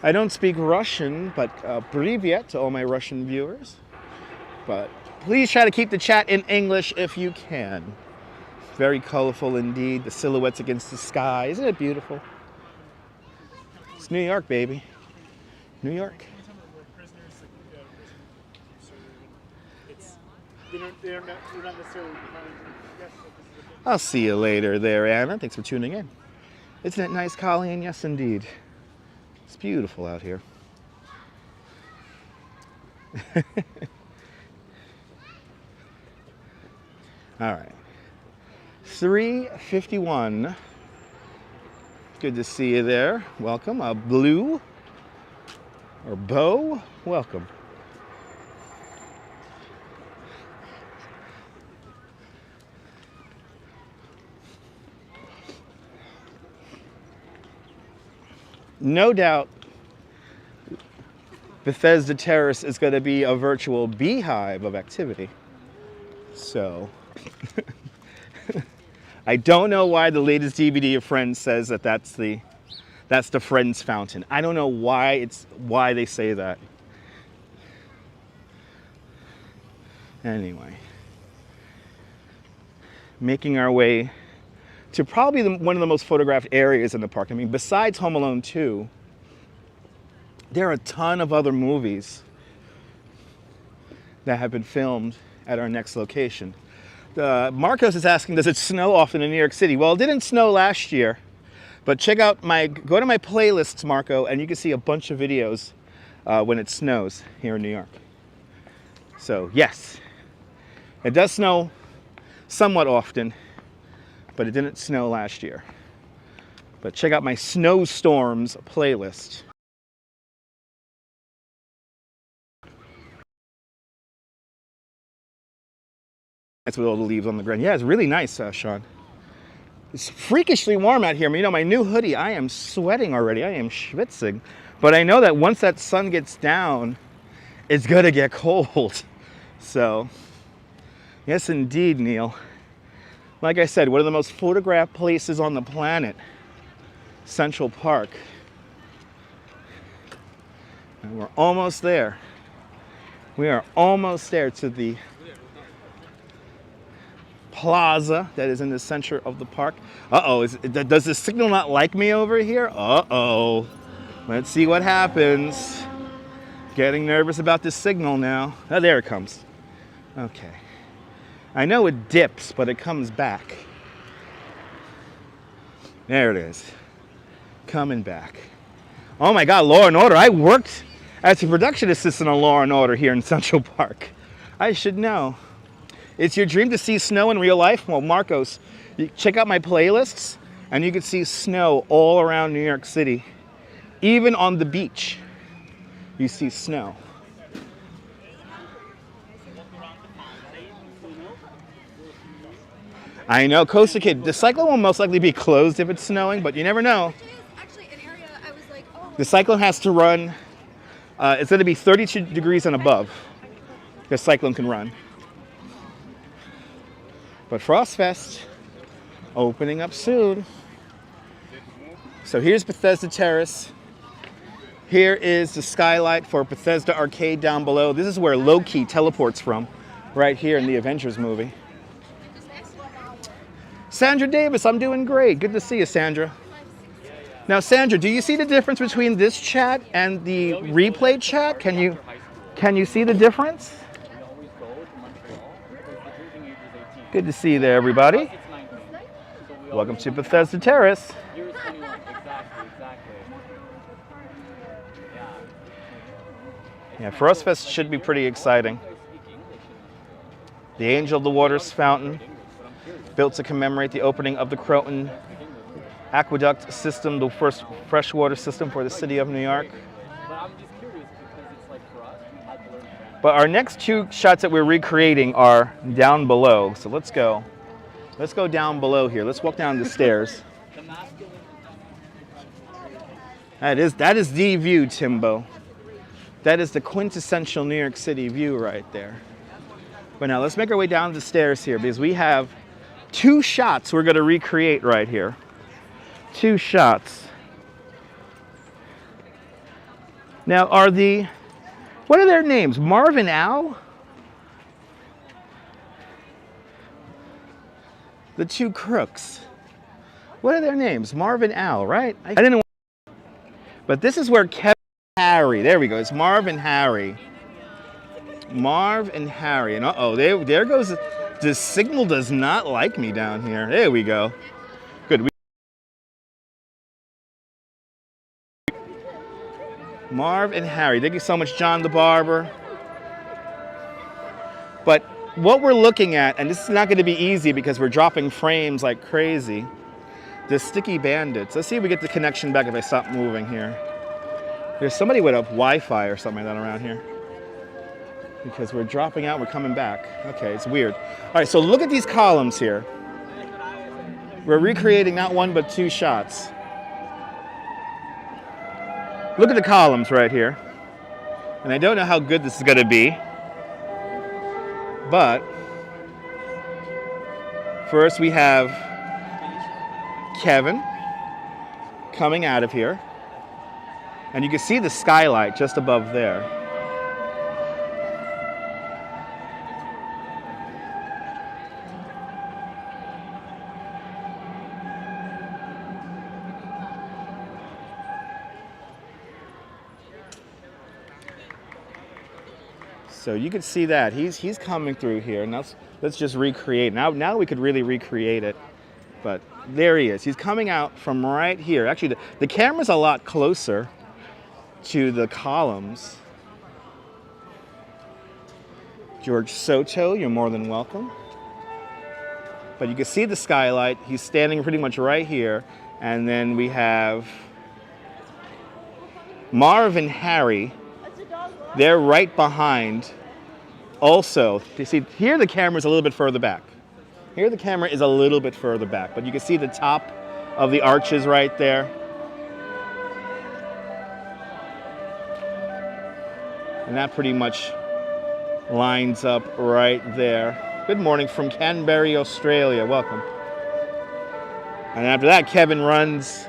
I don't speak Russian, but привет to all my Russian viewers. But please try to keep the chat in English if you can. Very colorful indeed, the silhouettes against the sky. Isn't it beautiful? It's New York, baby. New York. I'll see you later there, Anna. Thanks for tuning in. Isn't it nice, Colleen? Yes, indeed. It's beautiful out here. All right. 351. Good to see you there. Welcome. Blue or Bo, welcome. No doubt Bethesda Terrace is going to be a virtual beehive of activity. So I don't know why the latest DVD of Friends says that that's the Friends fountain. I don't know why they say that. Anyway, making our way to probably one of the most photographed areas in the park. I mean, besides Home Alone 2, there are a ton of other movies that have been filmed at our next location. Marcos is asking, does it snow often in New York City? Well, it didn't snow last year, but go to my playlists, Marco, and you can see a bunch of videos when it snows here in New York. So yes, it does snow somewhat often, but it didn't snow last year. But check out my snowstorms playlist. That's with all the leaves on the ground. Yeah, it's really nice, Sean. It's freakishly warm out here. I mean, you know, my new hoodie, I am sweating already. I am schwitzing. But I know that once that sun gets down, it's gonna get cold. So, yes, indeed, Neil. Like I said, one of the most photographed places on the planet, Central Park. And we're almost there. We are almost there to the plaza that is in the center of the park. Uh-oh, does the signal not like me over here? Uh-oh. Let's see what happens. Getting nervous about this signal now. Oh, there it comes. Okay. I know it dips, but it comes back. There it is. Coming back. Oh my God, Law and Order. I worked as a production assistant on Law and Order here in Central Park. I should know. It's your dream to see snow in real life? Well, Marcos, check out my playlists and you can see snow all around New York City. Even on the beach, you see snow. I know, Costa Kid, the cyclone will most likely be closed if it's snowing, but you never know. Actually, an area I was like, oh. The cyclone has to run, it's going to be 32 degrees and above. The cyclone can run. But Frostfest, opening up soon. So here's Bethesda Terrace. Here is the skylight for Bethesda Arcade down below. This is where Loki teleports from, right here in the Avengers movie. Sandra Davis, I'm doing great. Good to see you, Sandra. Now, Sandra, do you see the difference between this chat and the replay chat? Can you see the difference? Good to see you there, everybody. Welcome to Bethesda Terrace. Yeah, for us, Fest should be pretty exciting. The Angel of the Waters fountain, built to commemorate the opening of the Croton Aqueduct system, the first freshwater system for the city of New York. But our next two shots that we're recreating are down below. So let's go. Let's go down below here. Let's walk down the stairs. That is the view, Timbo. That is the quintessential New York City view right there. But now let's make our way down the stairs here because we have two shots we're going to recreate right here. Two shots. Now what are their names? Marv and Al? The two crooks. What are their names? Marv and Al, right? I didn't know. But this is where Kevin and Harry, there we go. It's Marv and Harry. Marv and Harry. And uh-oh, there goes, the signal does not like me down here. There we go. Good. Marv and Harry. Thank you so much, John the Barber. But what we're looking at, and this is not going to be easy because we're dropping frames like crazy, the sticky bandits. Let's see if we get the connection back if I stop moving here. There's somebody with a Wi-Fi or something like that around here. Because we're dropping out, we're coming back. Okay, it's weird. All right, so look at these columns here. We're recreating not one but two shots. Look at the columns right here. And I don't know how good this is going to be. But first we have Kevin coming out of here. And you can see the skylight just above there. So you can see that he's coming through here. Now let's just recreate. Now we could really recreate it. But there he is. He's coming out from right here. Actually, the camera's a lot closer to the columns. George Soto, you're more than welcome. But you can see the skylight. He's standing pretty much right here. And then we have Marv and Harry. They're right behind. Also, you see, here the camera's a little bit further back. Here the camera is a little bit further back, but you can see the top of the arches right there. And that pretty much lines up right there. Good morning from Canberra, Australia. Welcome. And after that, Kevin runs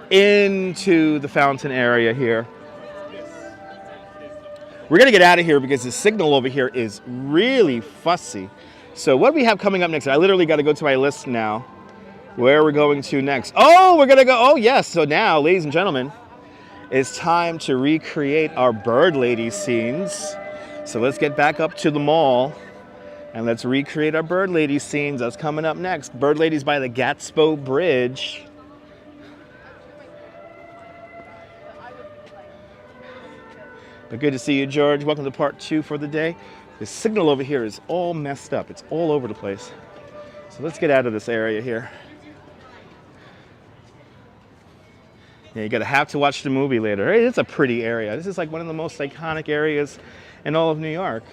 into the fountain area here. We're going to get out of here because the signal over here is really fussy. So what do we have coming up next? I literally got to go to my list now. Where we're going to next? Oh, we're going to go. Oh, yes. So now, ladies and gentlemen, it's time to recreate our Bird Lady scenes. So let's get back up to the mall and let's recreate our Bird Lady scenes. That's coming up next. Bird Ladies by the Gatsbo Bridge. But good to see you, George. Welcome to part 2 for the day. The signal over here is all messed up. It's all over the place. So let's get out of this area here. Yeah, you're going to have to watch the movie later. Hey, it's a pretty area. This is like one of the most iconic areas in all of New York.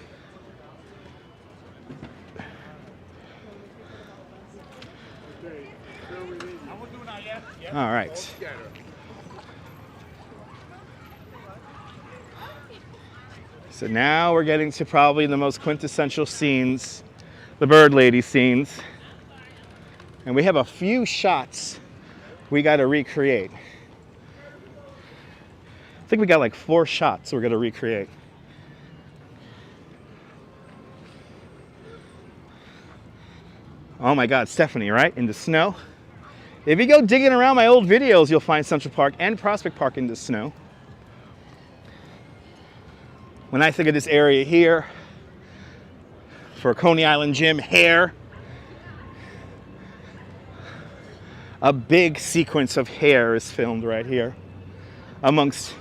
All right. So now we're getting to probably the most quintessential scenes, the Bird Lady scenes. And we have a few shots we got to recreate. I think we got like 4 shots we're gonna recreate. Oh my God, Stephanie, right? In the snow. If you go digging around my old videos, you'll find Central Park and Prospect Park in the snow. When I think of this area here, for Coney Island Gym, hair, a big sequence of hair is filmed right here. Amongst,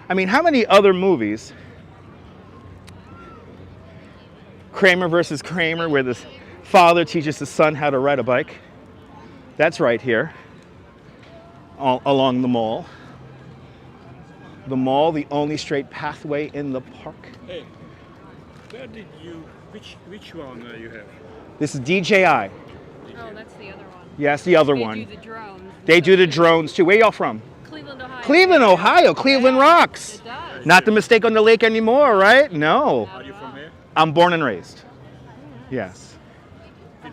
I mean, how many other movies? Kramer versus Kramer, where the father teaches the son how to ride a bike. That's right here, all along the mall. The mall, the only straight pathway in the park. Hey, where did you, which one you have? This is DJI. Oh, that's the other one. Yes, the other They one. do the drones. They do the drones too. Where y'all from? Cleveland, Ohio. Cleveland, Ohio. Cleveland rocks. It does. Not the mistake on the lake anymore, right? No. Are you from here? I'm born and raised. Yes.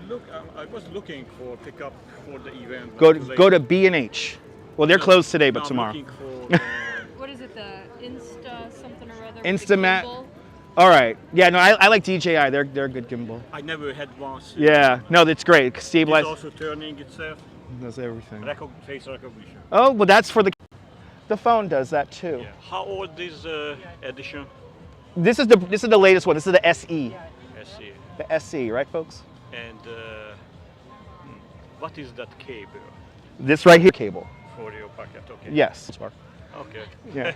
Look, I was looking for pickup for the event. Go to B&H. Well, they're closed today, but No, I'm tomorrow. looking for, What is it, the Insta something or other? Instamat. Gimble? All right. Yeah, no, I like DJI. They're a good gimbal. I never had one. Yeah. No, that's great. It's Stabilize. also turning itself. Does everything. Face recognition. Oh, well, that's for the phone does that too. Yeah. How old is edition? This is the latest one. This is the SE. I see. The SE, right, folks? And what is that cable This right here cable. for your pocket? Okay. Yes. Okay. Yeah.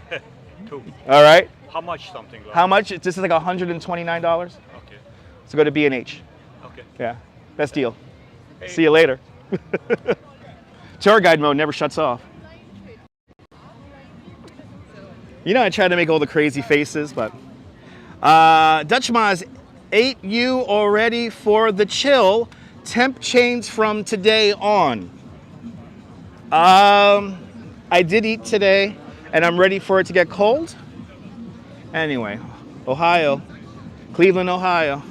Two. All right. How much something like? How much? This is like $129. Okay. So go to B&H. Okay. Yeah. Best deal. Hey. See you later. Tour guide mode never shuts off. You know, I try to make all the crazy faces, but Dutch Maz, ate you already for the chill? Temp change from today on. I did eat today, and I'm ready for it to get cold. Anyway, Ohio, Cleveland, Ohio.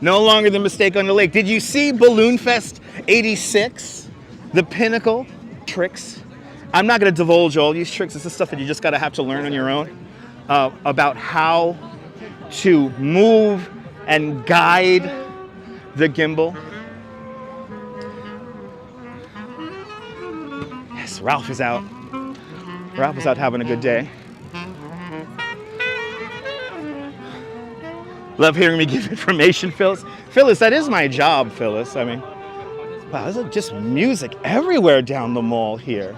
No longer the mistake on the lake. Did you see Balloon Fest 86? The pinnacle tricks. I'm not going to divulge all these tricks. This is stuff that you just got to have to learn on your own about how to move and guide the gimbal. Yes, Ralph is out. Ralph is out having a good day. Love hearing me give information, Phyllis. Phyllis, that is my job, Phyllis. I mean, wow, there's just music everywhere down the mall here.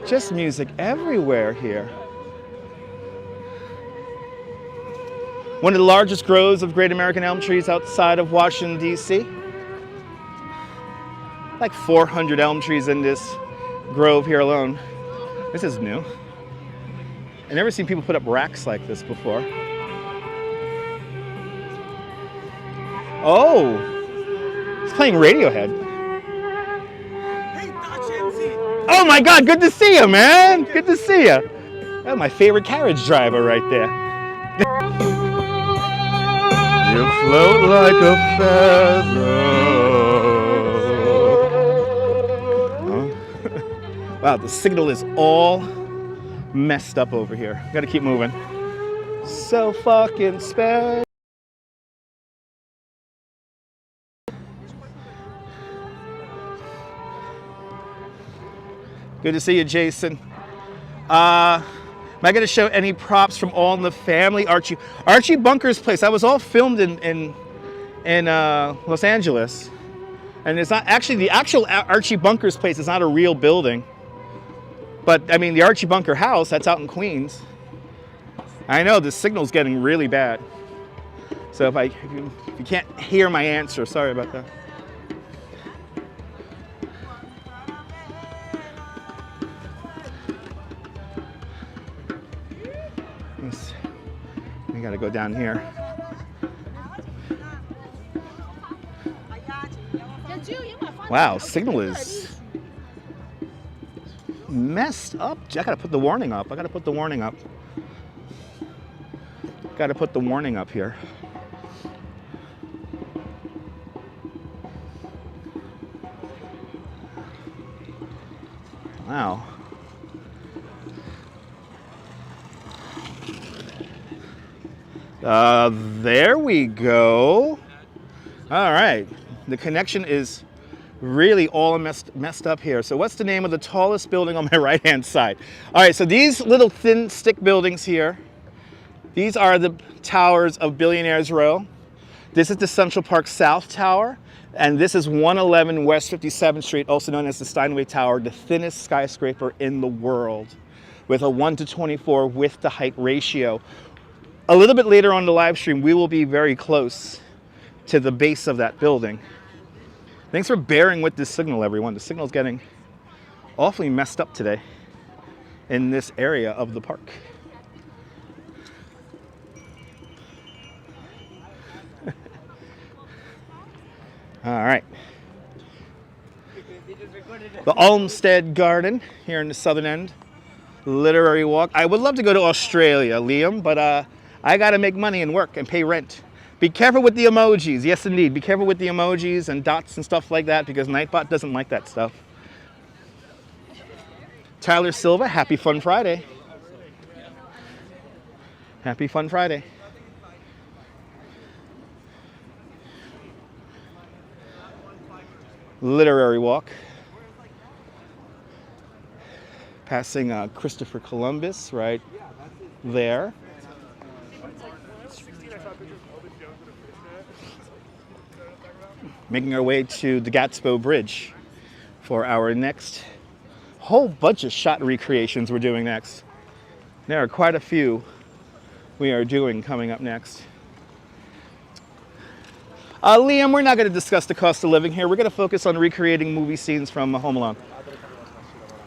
Just music everywhere here. One of the largest groves of great American elm trees outside of Washington, D.C. Like 400 elm trees in this grove here alone. This is new. I've never seen people put up racks like this before. Oh, he's playing Radiohead. Oh my God, good to see you, man. Good to see you. That's my favorite carriage driver right there. You float like a feather. Oh. Wow, the signal is all messed up over here. Gotta keep moving. So fucking special. Good to see you, Jason. Am I going to show any props from All in the Family? Archie Bunker's place. That was all filmed in Los Angeles, and it's not actually the actual Archie Bunker's place. Is not a real building, but I mean the Archie Bunker house. That's out in Queens. I know the signal's getting really bad, so if you can't hear my answer, sorry about that. We gotta go down here. Wow, signal is messed up. I gotta put the warning up. Gotta put the warning up here. Wow. There we go. All right. The connection is really all messed up here. So what's the name of the tallest building on my right-hand side? All right, so these little thin stick buildings here, these are the towers of Billionaires Row. This is the Central Park South Tower, and this is 111 West 57th Street, also known as the Steinway Tower, the thinnest skyscraper in the world, with a 1:24 width to height ratio. A little bit later on the live stream, we will be very close to the base of that building. Thanks for bearing with this signal, everyone. The signal's getting awfully messed up today in this area of the park. All right. The Olmsted Garden here in the southern end. Literary walk. I would love to go to Australia, Liam, but I got to make money and work and pay rent. Be careful with the emojis. Yes, indeed. Be careful with the emojis and dots and stuff like that because Nightbot doesn't like that stuff. Tyler Silva, happy Fun Friday. Happy Fun Friday. Literary walk. Passing Christopher Columbus right there. Making our way to the Gatsbo Bridge for our next whole bunch of shot recreations we're doing next. There are quite a few we are doing coming up next. Liam, we're not going to discuss the cost of living here. We're going to focus on recreating movie scenes from Home Alone.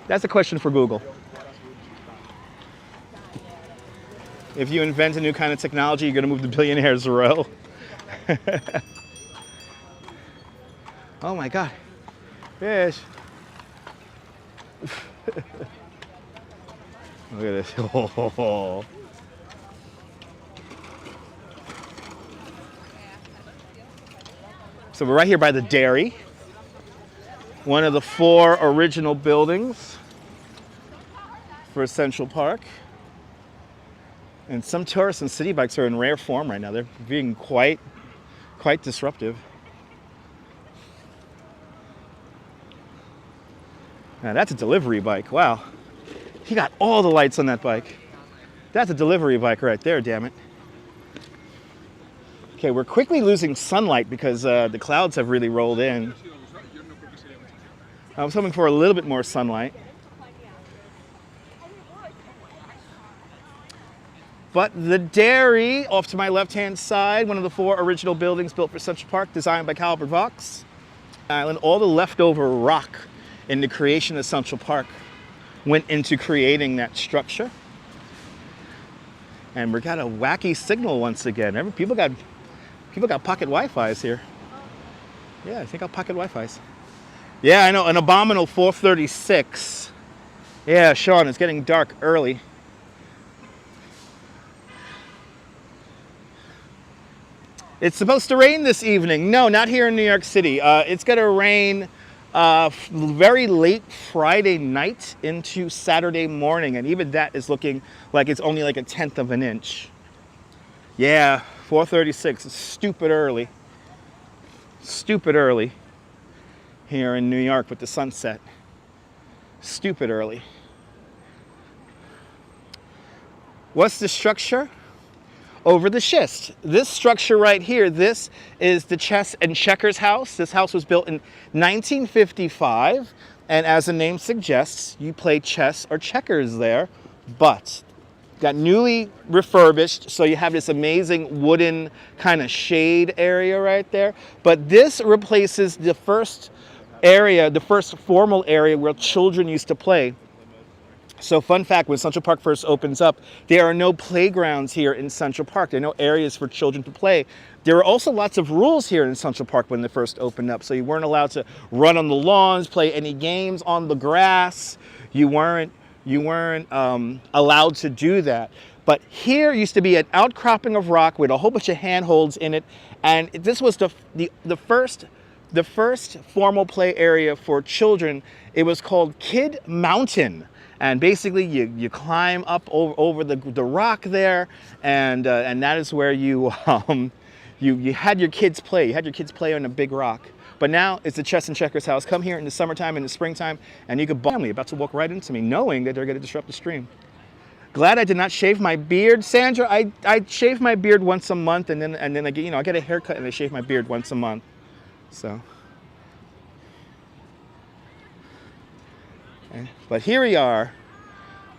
That's a question for Google. If you invent a new kind of technology, you're going to move to Billionaires Row. Oh my God, fish. Look at this. Oh. So we're right here by the dairy, one of the 4 original buildings for Central Park. And some tourists and city bikes are in rare form right now. They're being quite disruptive. Now that's a delivery bike. Wow. He got all the lights on that bike. That's a delivery bike right there, damn it. Okay, we're quickly losing sunlight because the clouds have really rolled in. I was hoping for a little bit more sunlight. But the dairy, off to my left-hand side, one of the 4 original buildings built for Central Park, designed by Calvert Vaux. Island, all the leftover rock in the creation of Central Park went into creating that structure. And we got a wacky signal once again. People got pocket Wi-Fi's here. Yeah, I think I'll pocket Wi-Fi's. Yeah, I know, an abominable 436. Yeah, Sean, it's getting dark early. It's supposed to rain this evening. No, not here in New York City. It's going to rain very late Friday night into Saturday morning, and even that is looking like it's only like 1/10 of an inch. Yeah, 4:36. It's stupid early. Stupid early here in New York with the sunset. Stupid early. What's the structure? Over the schist. This structure right here, this is the Chess and Checkers house. This house was built in 1955, and as the name suggests, you play chess or checkers there, but got newly refurbished, so you have this amazing wooden kind of shade area right there. But this replaces the first area, the first formal area where children used to play. So fun fact, when Central Park first opens up, there are no playgrounds here in Central Park. There are no areas for children to play. There were also lots of rules here in Central Park when they first opened up. So you weren't allowed to run on the lawns, play any games on the grass. You weren't allowed to do that. But here used to be an outcropping of rock with a whole bunch of handholds in it. And this was the first formal play area for children. It was called Kid Mountain. And basically, you climb up over the rock there, and that is where you had your kids play. You had your kids play on a big rock. But now it's the Chess and Checkers house. Come here in the summertime, in the springtime, and you could family about to walk right into me, knowing that they're going to disrupt the stream. Glad I did not shave my beard, Sandra. I shave my beard once a month, and then I get, I get a haircut and I shave my beard once a month. So. Okay. But here we are,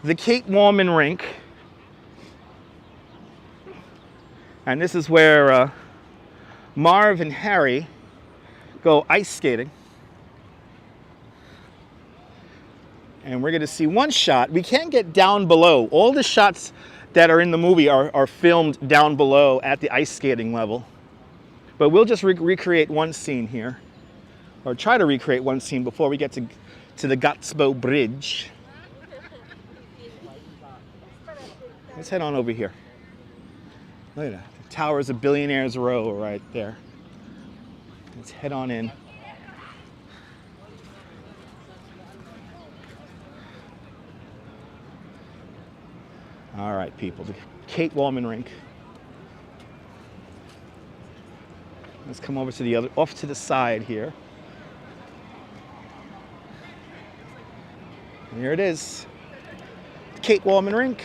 the Kate Wallman rink. And this is where Marv and Harry go ice skating. And we're going to see one shot. We can't get down below. All the shots that are in the movie are filmed down below at the ice skating level. But we'll just recreate one scene here, or try to recreate one scene before we get to the Osmo Bridge. Let's head on over here. Look at that. The Towers of Billionaires Row right there. Let's head on in. All right, people. The Kate Wallman rink. Let's come over to the other, off to the side here. And here it is, the Kate Wallman rink.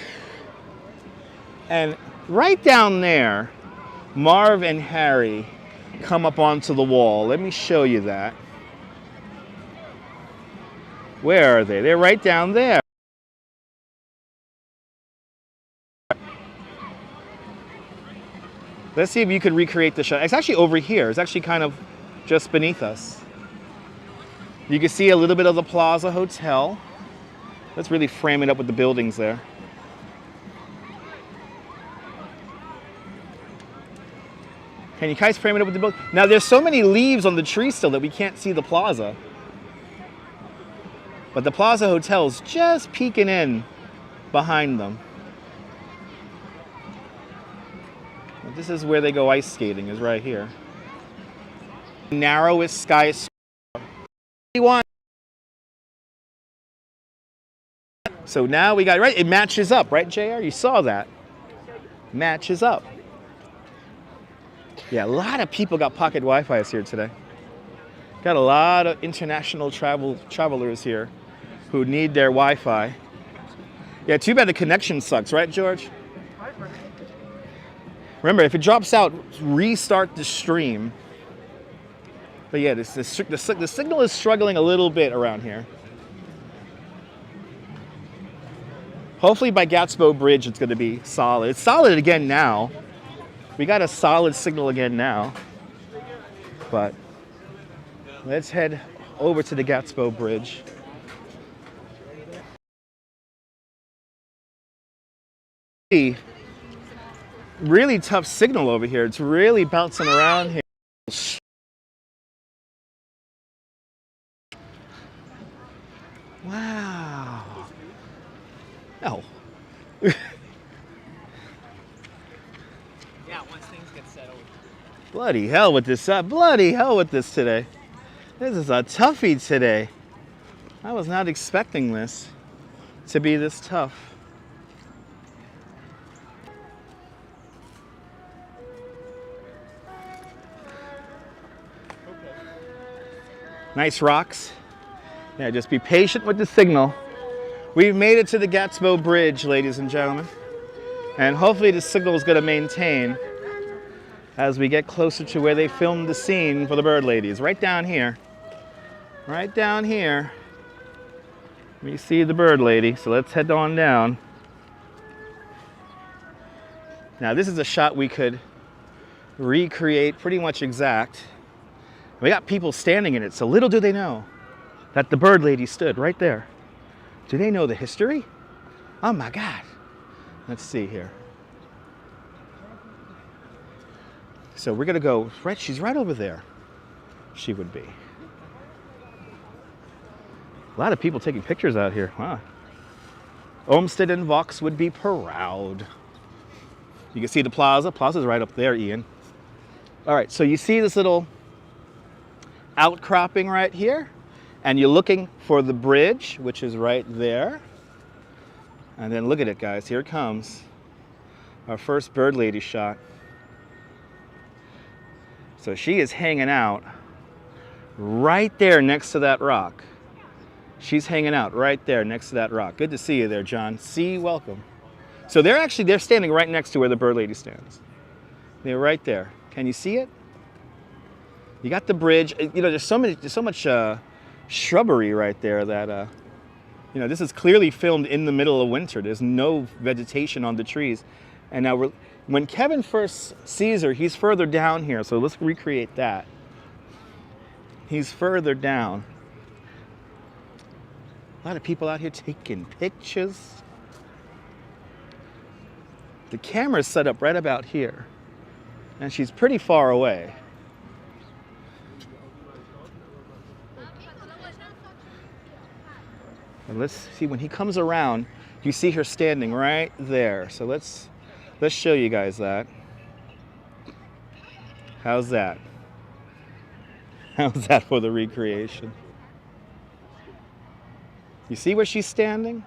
And right down there, Marv and Harry come up onto the wall. Let me show you that. Where are they? They're right down there. Let's see if you could recreate the shot. It's actually over here. It's actually kind of just beneath us. You can see a little bit of the Plaza Hotel. Let's really frame it up with the buildings there. Can you guys frame it up with the building? Now there's so many leaves on the tree still that we can't see the plaza. But the Plaza Hotel's just peeking in behind them. This is where they go ice skating, is right here. Narrowest skyscraper. So now we got, right, it matches up, right, JR? You saw that. Matches up. Yeah, a lot of people got pocket Wi-Fi's here today. Got a lot of international travelers here who need their Wi-Fi. Yeah, too bad the connection sucks, right, George? Remember, if it drops out, restart the stream. But yeah, the signal is struggling a little bit around here. Hopefully by Osmo Bridge it's going to be solid. It's solid again now. We got a solid signal again now. But let's head over to the Osmo Bridge. Really tough signal over here. It's really bouncing around here. Wow. No. Yeah, once things get settled. Bloody hell with this. Bloody hell with this today. This is a toughie today. I was not expecting this to be this tough. Nice rocks. Yeah, just be patient with the signal. We've made it to the Osmo Bridge, ladies and gentlemen. And hopefully the signal is going to maintain as we get closer to where they filmed the scene for the bird ladies. Right down here. Right down here. We see the bird lady, so let's head on down. Now this is a shot we could recreate pretty much exact. We got people standing in it, so little do they know that the bird lady stood right there. Do they know the history? Oh my God. Let's see here. So we're gonna go, right, she's right over there. She would be. A lot of people taking pictures out here, wow. Olmsted and Vox would be proud. You can see the plaza. Plaza's right up there, Ian. All right, so you see this little outcropping right here, and you're looking for the bridge, which is right there. And then look at it, guys. Here it comes. Our first bird lady shot. So she is hanging out right there next to that rock. She's hanging out right there next to that rock. Good to see you there, John. See, welcome. So they're standing right next to where the bird lady stands. They're right there. Can you see it? You got the bridge. You know, there's so much shrubbery right there that you know, this is clearly filmed in the middle of winter. There's no vegetation on the trees. And now when Kevin first sees her, he's further down here. So let's recreate that. He's further down. A lot of people out here taking pictures. The camera's set up right about here. And she's pretty far away. And let's see, when he comes around, you see her standing right there. So let's show you guys that. How's that? How's that for the recreation? You see where she's standing?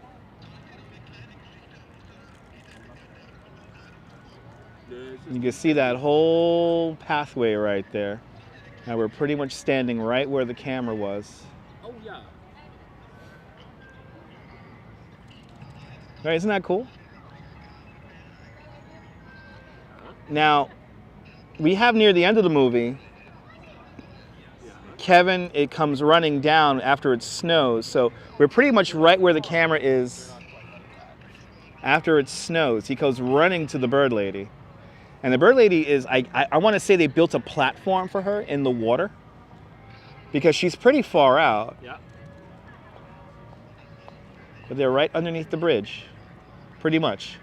You can see that whole pathway right there. Now we're pretty much standing right where the camera was. Oh yeah. Right, isn't that cool? Now, we have near the end of the movie, Kevin, it comes running down after it snows. So we're pretty much right where the camera is after it snows. He goes running to the bird lady. And the bird lady is, I want to say they built a platform for her in the water because she's pretty far out. Yeah. But they're right underneath the bridge, pretty much.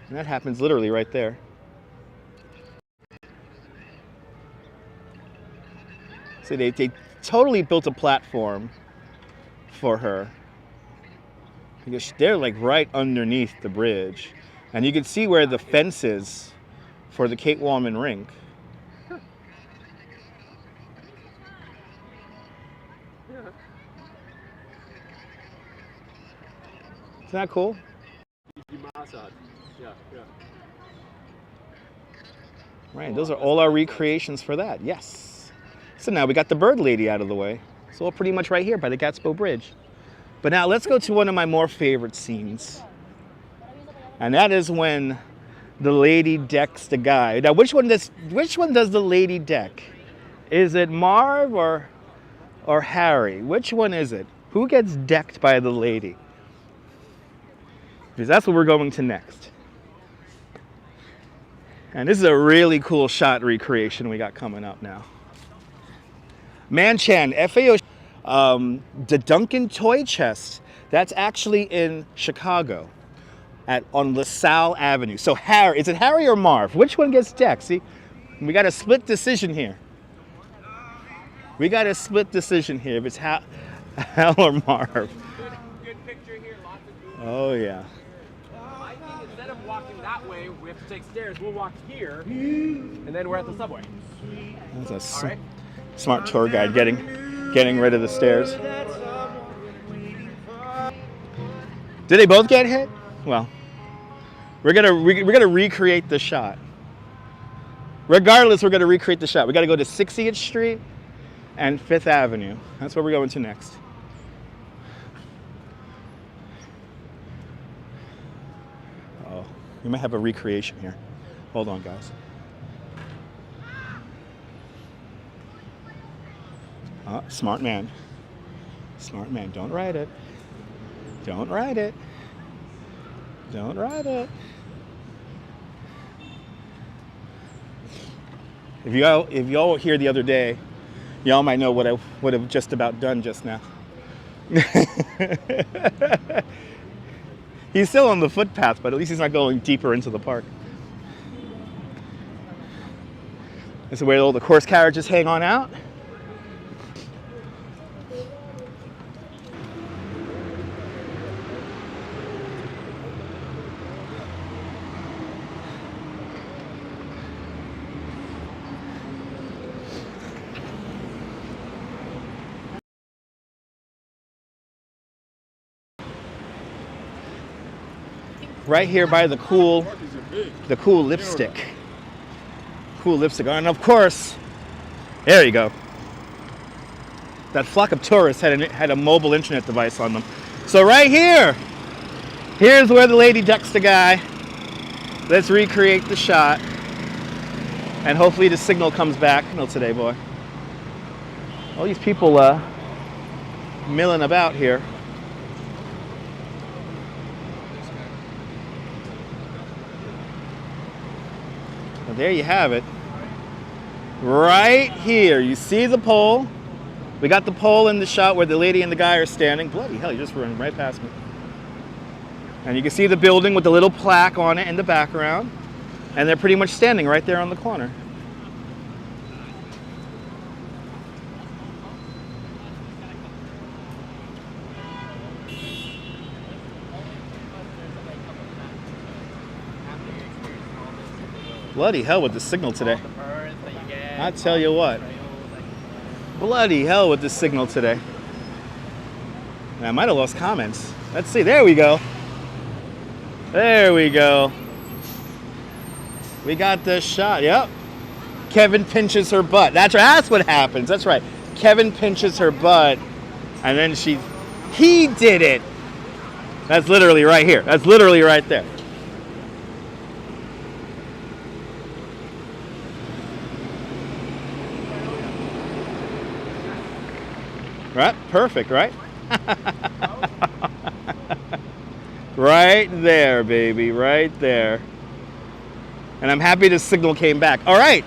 And that happens literally right there. See, they totally built a platform for her because they're like right underneath the bridge. And you can see where the fence is for the Kate Wallman rink. Isn't that cool? Yeah, yeah. Right, those are all our recreations for that, yes. So now we got the bird lady out of the way. It's all pretty much right here by the Gatsbo Bridge. But now let's go to one of my more favorite scenes. And that is when the lady decks the guy. Now which one does the lady deck? Is it Marv or Harry? Which one is it? Who gets decked by the lady? Because that's what we're going to next. And this is a really cool shot recreation we got coming up now. Manchan, FAO, the Duncan toy chest. That's actually in Chicago, on LaSalle Avenue. So Harry, is it Harry or Marv? Which one gets decked? See, we got a split decision here. We got a split decision here if it's Hal or Marv. Good picture here, lots of good. Oh yeah. I think instead of walking that way, we have to take stairs. We'll walk here, and then we're at the subway. That's All right. smart tour guide getting rid of the stairs. Did they both get hit? Well, we're gonna recreate the shot. Regardless, we're gonna recreate the shot. We gotta go to 60th Street and 5th Avenue. That's where we're going to next. Oh, we might have a recreation here. Hold on, guys. Oh, smart man. Smart man. Don't write it. Don't write it. Don't write it. If y'all were here the other day, y'all might know what I would have just about done just now. He's still on the footpath, but at least he's not going deeper into the park. This is where all the horse carriages hang on out. right here by the cool lipstick. Cool lipstick. And of course, there you go. That flock of tourists had a mobile internet device on them. So right here, here's where the lady decks the guy. Let's recreate the shot. And hopefully the signal comes back. No today, boy. All these people milling about here. Well, there you have it. Right here, you see the pole. We got the pole in the shot where the lady and the guy are standing. Bloody hell, you just ran right past me. And you can see the building with the little plaque on it in the background. And they're pretty much standing right there on the corner. Bloody hell with the signal today. I tell you what. Bloody hell with the signal today. I might have lost comments. Let's see. There we go. There we go. We got the shot. Yep. Kevin pinches her butt. That's right. That's what happens. That's right. Kevin pinches her butt. And then he did it. That's literally right here. That's literally right there. Right? Perfect, right? Right there, baby. Right there. And I'm happy the signal came back. All right.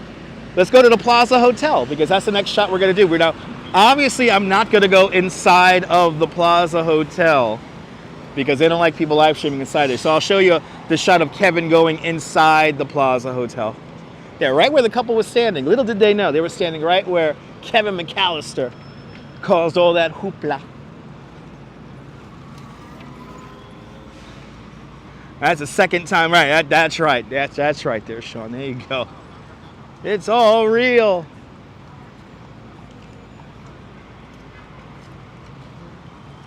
Let's go to the Plaza Hotel because that's the next shot we're going to do. We're now, obviously, I'm not going to go inside of the Plaza Hotel because they don't like people live streaming inside there. So I'll show you the shot of Kevin going inside the Plaza Hotel. Yeah, right where the couple was standing. Little did they know. They were standing right where Kevin McAllister caused all that hoopla. That's the second time, right? That's right. That's right there, Sean. There you go. It's all real.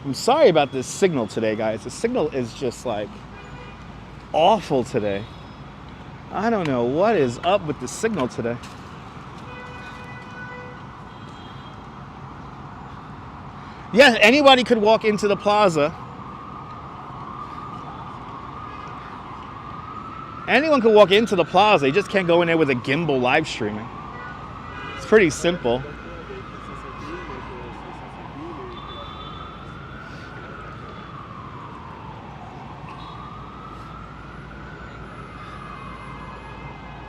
I'm sorry about this signal today, guys. The signal is just like awful today. I don't know what is up with the signal today. Yeah, anybody could walk into the plaza. Anyone could walk into the plaza. You just can't go in there with a gimbal live streaming. It's pretty simple.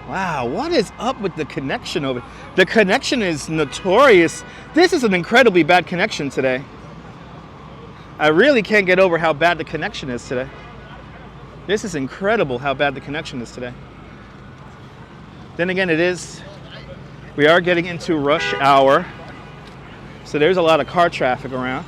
Wow, what is up with the connection over? The connection is notorious. This is an incredibly bad connection today. I really can't get over how bad the connection is today. This is incredible how bad the connection is today. Then again, we are getting into rush hour. So there's a lot of car traffic around.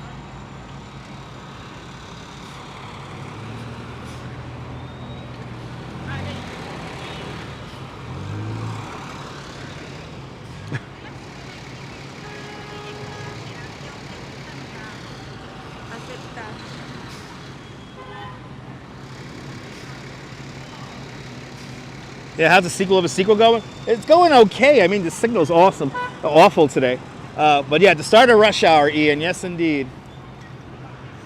Yeah, how's the sequel of a sequel going? It's going okay. I mean, the signal's awful today. But yeah, the start of rush hour, Ian. Yes, indeed.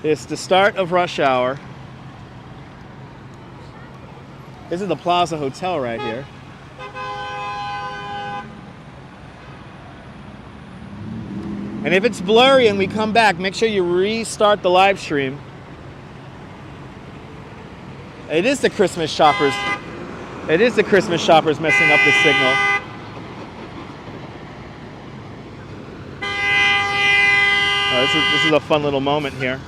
It's the start of rush hour. This is the Plaza Hotel right here. And if it's blurry and we come back, make sure you restart the live stream. It is the Christmas shoppers. It is the Christmas shoppers messing up the signal. Oh, this is a fun little moment here.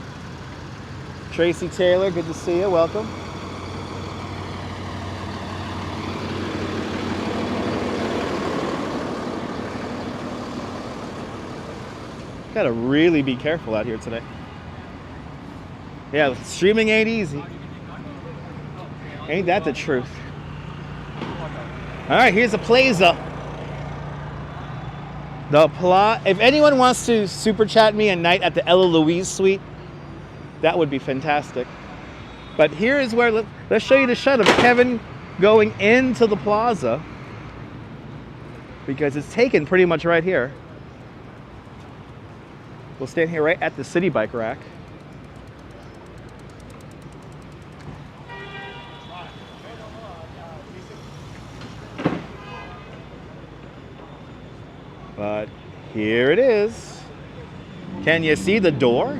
Tracy Taylor, good to see you. Welcome. Gotta really be careful out here today. Yeah, streaming ain't easy. Ain't that the truth? All right, here's the Plaza. If anyone wants to super chat me a night at the Ella Louise Suite, that would be fantastic. But here is where, let's show you the shot of Kevin going into the plaza, because it's taken pretty much right here. We'll stand here right at the city bike rack. But here it is. Can you see the door?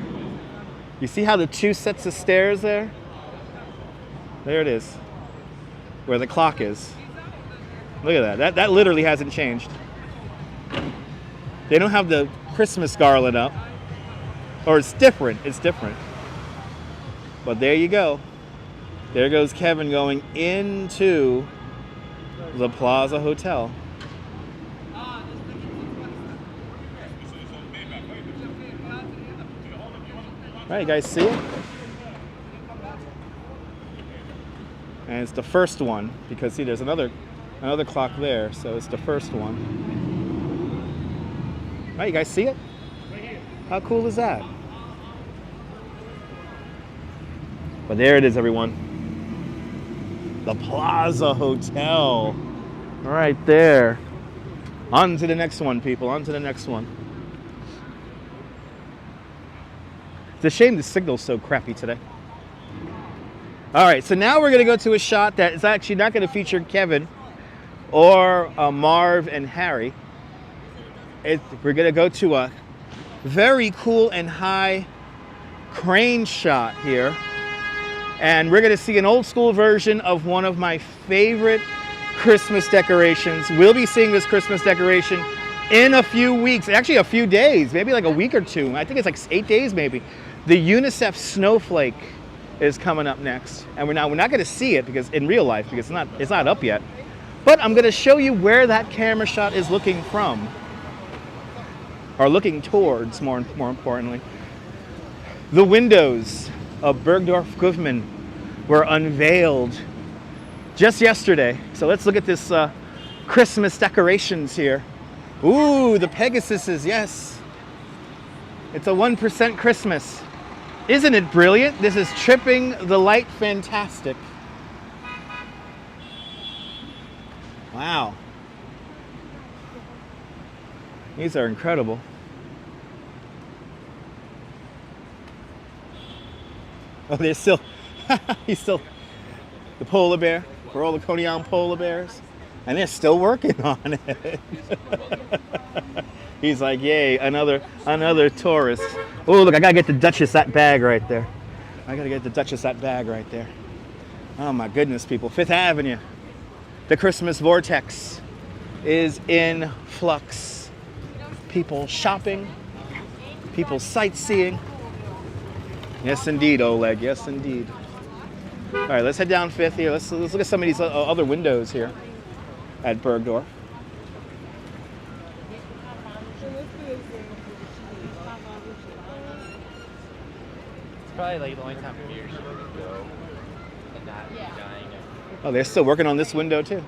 You see how the two sets of stairs there? There it is, where the clock is. Look at that. That literally hasn't changed. They don't have the Christmas garland up. Or it's different. It's different. But there you go. There goes Kevin going into the Plaza Hotel. All right, you guys see it? And it's the first one, because see, there's another clock there, so it's the first one. All right, you guys see it? How cool is that? But there it is, everyone. The Plaza Hotel. Right there. On to the next one, people. On to the next one. It's a shame the signal's so crappy today. All right, so now we're going to go to a shot that is actually not going to feature Kevin or Marv and Harry. We're going to go to a very cool and high crane shot here. And we're going to see an old school version of one of my favorite Christmas decorations. We'll be seeing this Christmas decoration in a few weeks, actually a few days, maybe like a week or two. I think it's like 8 days maybe. The UNICEF snowflake is coming up next, and we're not going to see it because in real life, because it's not up yet. But I'm going to show you where that camera shot is looking from, or looking towards, more importantly. The windows of Bergdorf Goodman were unveiled just yesterday. So let's look at this Christmas decorations here. Ooh, the Pegasuses, yes. It's a 1% Christmas. Isn't it brilliant? This is tripping the light fantastic. Wow. These are incredible. Oh, there's still, he's still, the polar bear, for all the Coney Island polar bears. And they're still working on it. He's like, yay, another tourist. Oh, look, I gotta get the Duchess that bag right there. I gotta get the Duchess that bag right there. Oh my goodness, people. Fifth Avenue. The Christmas vortex is in flux. People shopping, people sightseeing. Yes, indeed, Oleg, yes, indeed. All right, let's head down Fifth here. Let's look at some of these other windows here at Bergdorf. It's probably like the only time of year you should go and not be dying. Oh, they're still working on this window too.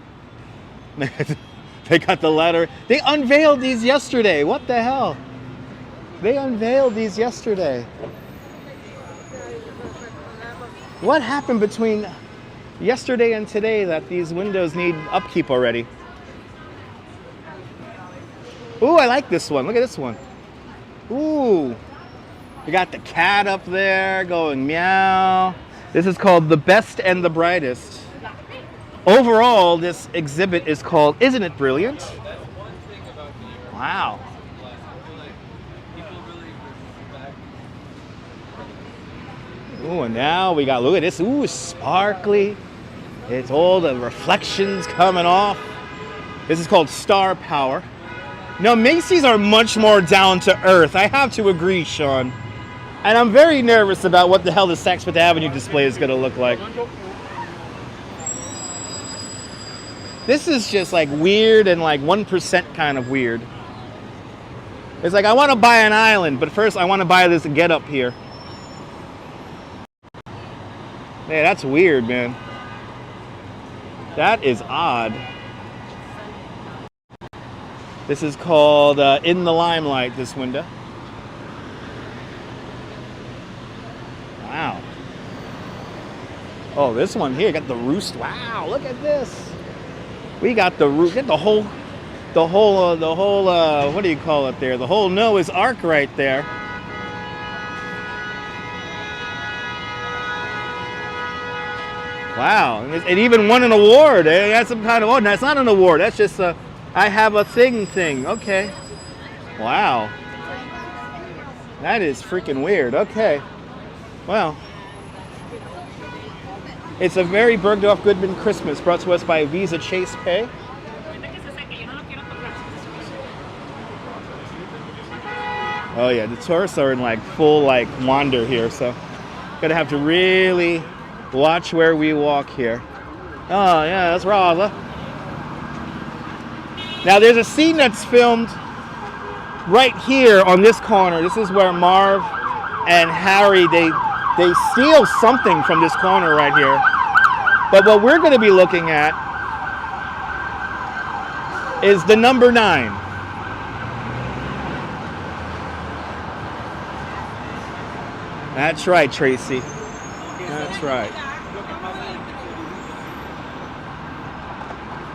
They got the ladder. They unveiled these yesterday. What the hell? They unveiled these yesterday. What happened between yesterday and today that these windows need upkeep already? Ooh, I like this one. Look at this one. Ooh. We got the cat up there going meow. This is called The Best and the Brightest. Overall, this exhibit is called Isn't It Brilliant? Wow. Ooh, and now we got, look at this. Ooh, sparkly. It's all the reflections coming off. This is called Star Power. Now, Macy's are much more down to earth. I have to agree, Sean. And I'm very nervous about what the hell the Saks Fifth Avenue display is going to look like. This is just like weird and like 1% kind of weird. It's like, I want to buy an island, but first I want to buy this get up here. Yeah, that's weird, man. That is odd. This is called In the Limelight, this window. Wow. Oh, this one here got the roost. Wow, look at this. We got the roost. Get the whole. What do you call it there? The whole Noah's Ark right there. Wow, it even won an award. It had some kind of, oh, that's not an award. That's just a, I have a thing. Okay. Wow. That is freaking weird. Okay. Well. It's a very Bergdorf Goodman Christmas brought to us by Visa Chase Pay. Oh yeah, the tourists are in like full like wander here, so gonna have to really watch where we walk here. Oh yeah, that's Raza. Now there's a scene that's filmed right here on this corner. This is where Marv and Harry they steal something from this corner right here. But what we're gonna be looking at is the number 9. That's right, Tracy. That's right.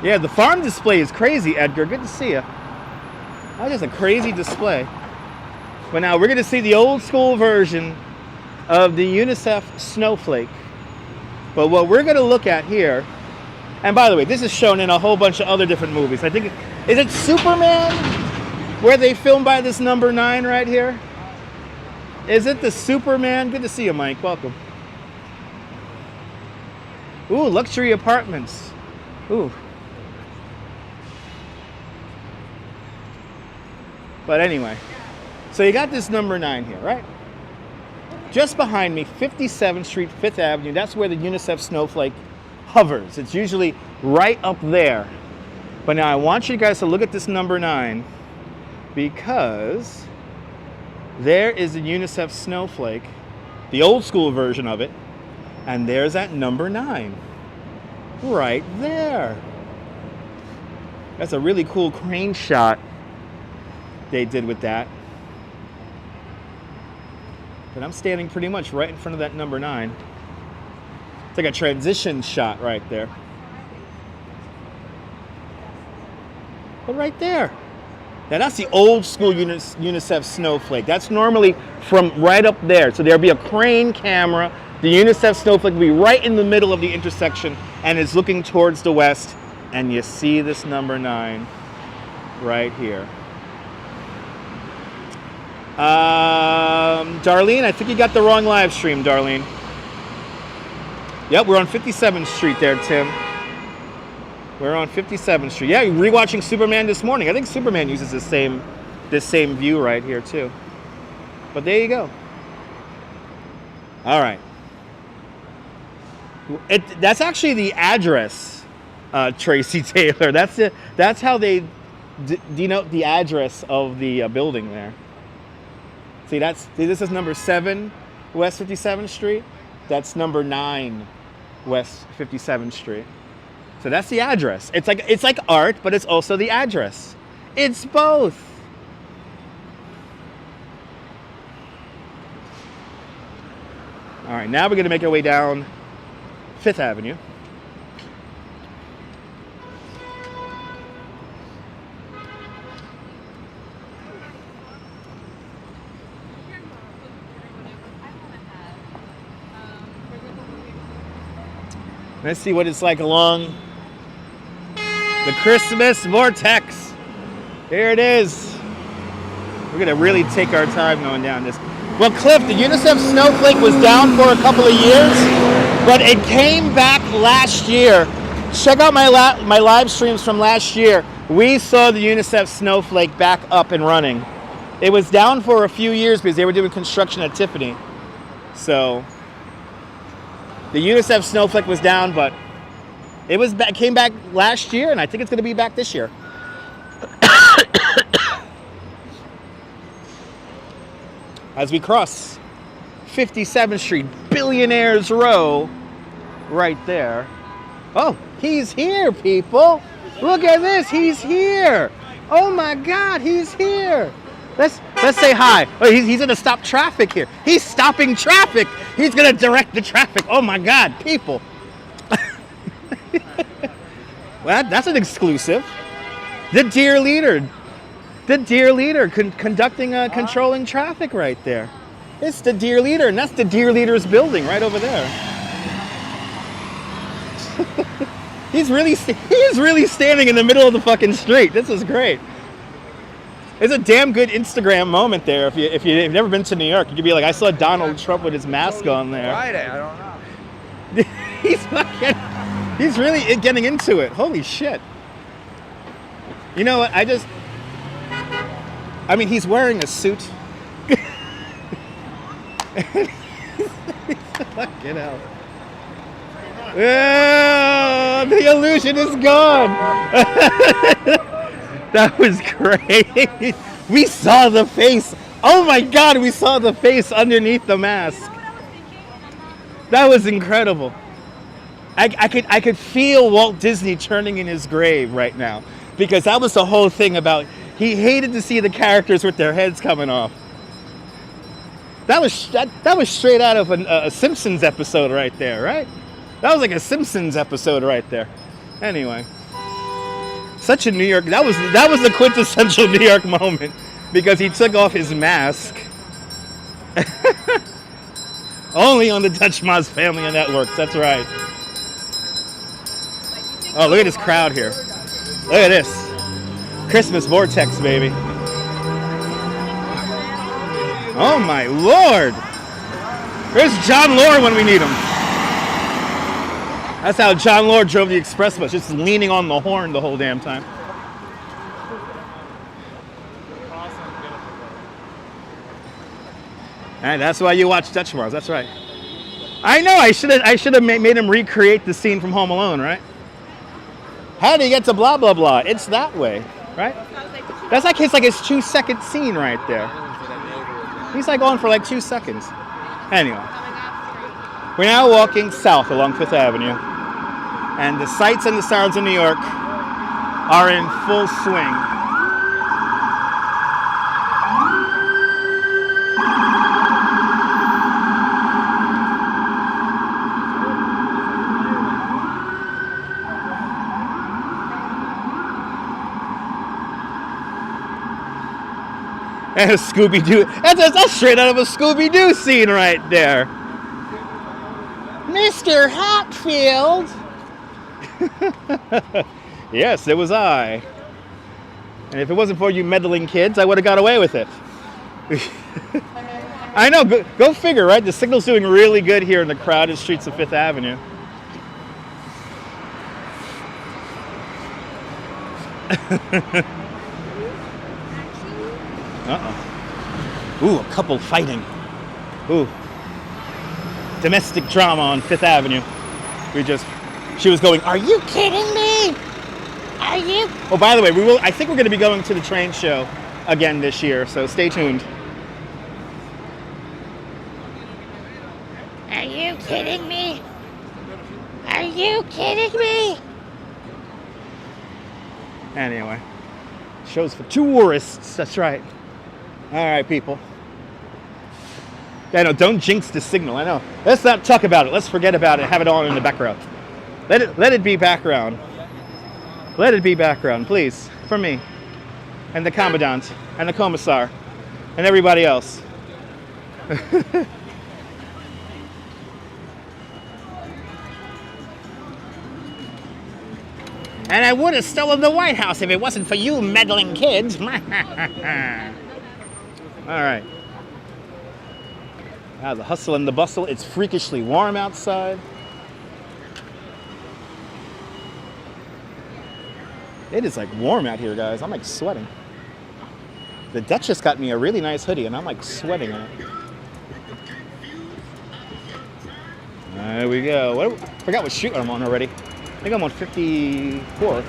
Yeah, the farm display is crazy, Edgar. Good to see you. That is a crazy display. But now we're going to see the old school version of the UNICEF snowflake. But what we're going to look at here, and by the way, this is shown in a whole bunch of other different movies. I think, is it Superman where they filmed by this number 9 right here? Is it the Superman? Good to see you, Mike. Welcome. Ooh, luxury apartments. Ooh. But anyway, so you got this number 9 here, right? Just behind me, 57th Street, 5th Avenue. That's where the UNICEF snowflake hovers. It's usually right up there. But now I want you guys to look at this number 9 because there is a UNICEF snowflake, the old school version of it, and there's that number 9 right there. That's a really cool crane shot they did with that. But I'm standing pretty much right in front of that number 9. It's like a transition shot right there. But right there. Now that's the old school UNICEF snowflake. That's normally from right up there. So there'll be a crane camera. The UNICEF snowflake will be right in the middle of the intersection and is looking towards the west. And you see this number 9 right here. Darlene, I think you got the wrong live stream, Darlene. Yep, we're on 57th Street there, Tim. We're on 57th Street. Yeah, rewatching Superman this morning. I think Superman uses this same view right here too. But there you go. All right. That's actually the address, Tracy Taylor. That's how they denote the address of the building there. See, this is number 7 West 57th Street. That's number 9 West 57th Street. So that's the address. It's like art, but it's also the address. It's both. All right, now we're going to make our way down 5th Avenue. Let's see what it's like along the Christmas vortex. Here it is. We're going to really take our time going down this. Well, Cliff, the UNICEF snowflake was down for a couple of years, but it came back last year. Check out my live streams from last year. We saw the UNICEF snowflake back up and running. It was down for a few years because they were doing construction at Tiffany. So the UNICEF snowflake was down, but it came back last year, and I think it's going to be back this year. As we cross 57th Street, Billionaires Row, right there. Oh, he's here, people. Look at this, he's here. Oh my God, he's here. Let's say hi. Oh, he's gonna stop traffic here. He's stopping traffic. He's gonna direct the traffic. Oh my God, people. Well, that's an exclusive. The dear leader conducting, controlling traffic right there. It's the dear leader, and that's the dear leader's building right over there. He's really standing in the middle of the fucking street. This is great. It's a damn good Instagram moment there. If you've never been to New York, you could be like, I saw Donald Trump with his mask on there. Friday, I don't know. He's really getting into it. Holy shit. You know what? I mean, he's wearing a suit. Fucking hell. Oh, the illusion is gone. That was great. We saw the face. Oh my God, we saw the face underneath the mask. That was incredible. I could feel Walt Disney turning in his grave right now, because that was the whole thing about, he hated to see the characters with their heads coming off. That was straight out of a Simpsons episode right there, right? That was like a Simpsons episode right there. Anyway, such a New York. That was the quintessential New York moment, because he took off his mask. Only on the Dutch Moz Family Network. That's right. Oh, look at this crowd here. Look at this. Christmas vortex, baby. Oh my Lord. There's John Lord when we need him. That's how John Lord drove the express bus, just leaning on the horn the whole damn time. And that's why you watch Dutch Moz. That's right. I know. I should have made him recreate the scene from Home Alone, right? How do you get to blah blah blah? It's that way, right? That's like his 2-second scene right there. He's like on for like 2 seconds. Anyway, we're now walking south along 5th Avenue, and the sights and the sounds of New York are in full swing. And a Scooby-Doo. That's straight out of a Scooby-Doo scene right there. Mr. Hatfield. Yes, it was I. And if it wasn't for you meddling kids, I would have got away with it. I know, go figure, right? The signal's doing really good here in the crowded streets of 5th Avenue. Uh-oh. Ooh, a couple fighting. Ooh. Domestic drama on 5th Avenue. She was going, "Are you kidding me? Are you?" Oh, by the way, I think we're going to be going to the train show again this year, so stay tuned. Are you kidding me? Are you kidding me? Anyway, shows for tourists, that's right. All right, people. I know, don't jinx the signal. I know. Let's not talk about it. Let's forget about it. Have it on in the background. Let it be background. Let it be background, please, for me, and the commandant, and the commissar, and everybody else. And I would have stolen the White House if it wasn't for you meddling kids. All right. Now the hustle and the bustle. It's freakishly warm outside. It is like warm out here, guys. I'm like sweating. The Duchess got me a really nice hoodie, and I'm like sweating in it. There we go. I forgot what street I'm on already. I think I'm on 54th.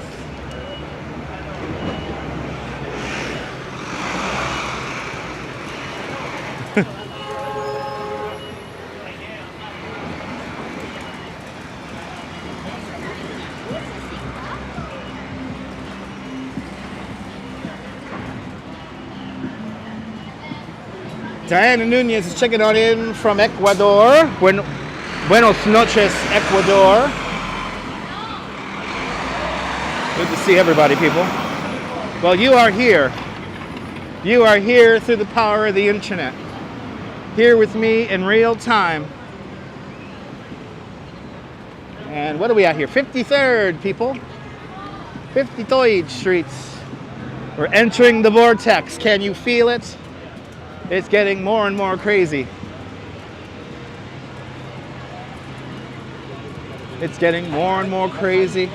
Diana Nunez is checking on in from Ecuador. Buenos noches, Ecuador. Good to see everybody, people. Well, you are here. You are here through the power of the internet. Here with me in real time. And what are we at here? 53rd, people. 53rd Streets. We're entering the vortex. Can you feel it? It's getting more and more crazy. It's getting more and more crazy.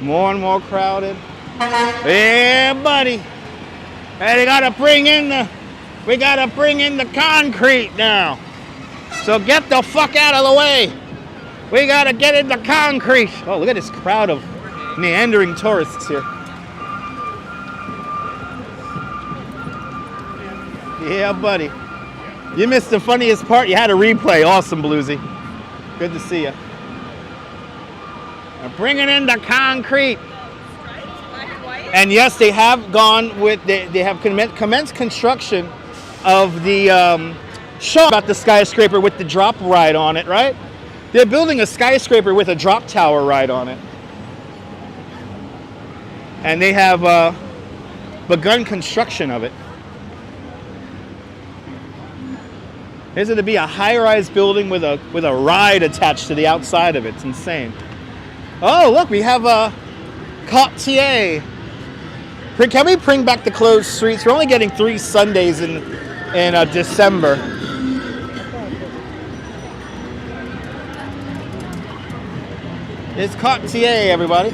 More and more crowded. Yeah, buddy. Hey, we gotta bring in the concrete now. So get the fuck out of the way. We gotta get in the concrete. Oh, look at this crowd of meandering tourists here. Yeah, buddy. You missed the funniest part. You had a replay. Awesome, Bluesy. Good to see you. They're bringing in the concrete. And yes, they have gone with, they have commenced construction of the show about the skyscraper with the drop ride on it, right? They're building a skyscraper with a drop tower ride on it. And they have begun construction of it. There's going to be a high-rise building with a ride attached to the outside of it. It's insane. Oh, look, we have a Cartier. Can we bring back the closed streets? We're only getting 3 Sundays in December. It's Cartier, everybody.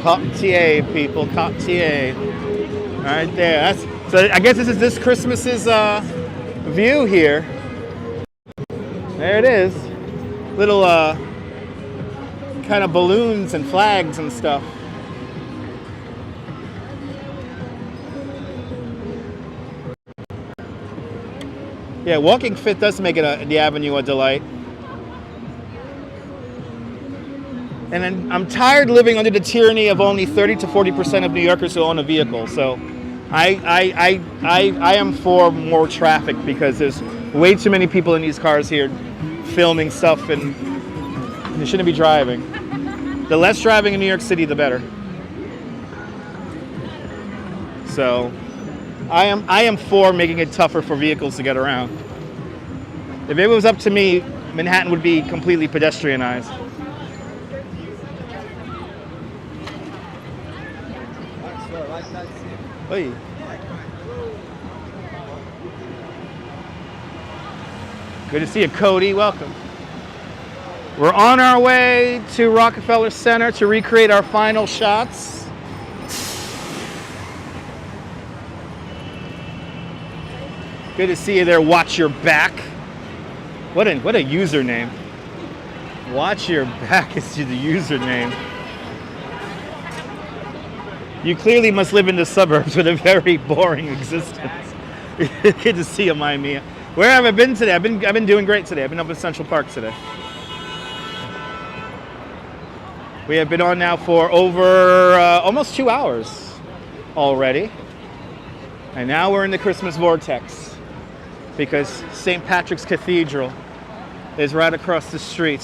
Cartier, people, Cartier. Right there. So I guess this is this Christmas's view here. There it is. Little kind of balloons and flags and stuff. Yeah, walking fit does make it the avenue a delight. And then I'm tired living under the tyranny of only 30 to 40% of New Yorkers who own a vehicle. So I am for more traffic because there's way too many people in these cars here filming stuff and they shouldn't be driving. The less driving in New York City, the better. So I am for making it tougher for vehicles to get around. If it was up to me, Manhattan would be completely pedestrianized. Hey. Good to see you, Cody. Welcome. We're on our way to Rockefeller Center to recreate our final shots. Good to see you there. Watch your back. What a username. Watch your back is the username. You clearly must live in the suburbs with a very boring existence. Good to see you, Miami. Where have I been today? I've been doing great today. I've been up in Central Park today. We have been on now for over almost 2 hours already. And now we're in the Christmas vortex because St. Patrick's Cathedral is right across the street.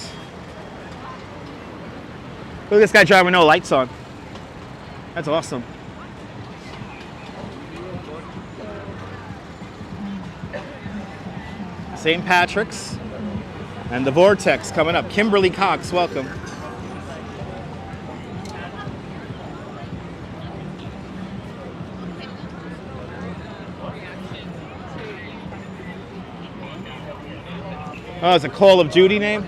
Look at this guy driving with no lights on. That's awesome. St. Patrick's and the vortex coming up. Kimberly Cox, welcome. Oh, it's a Call of Duty name?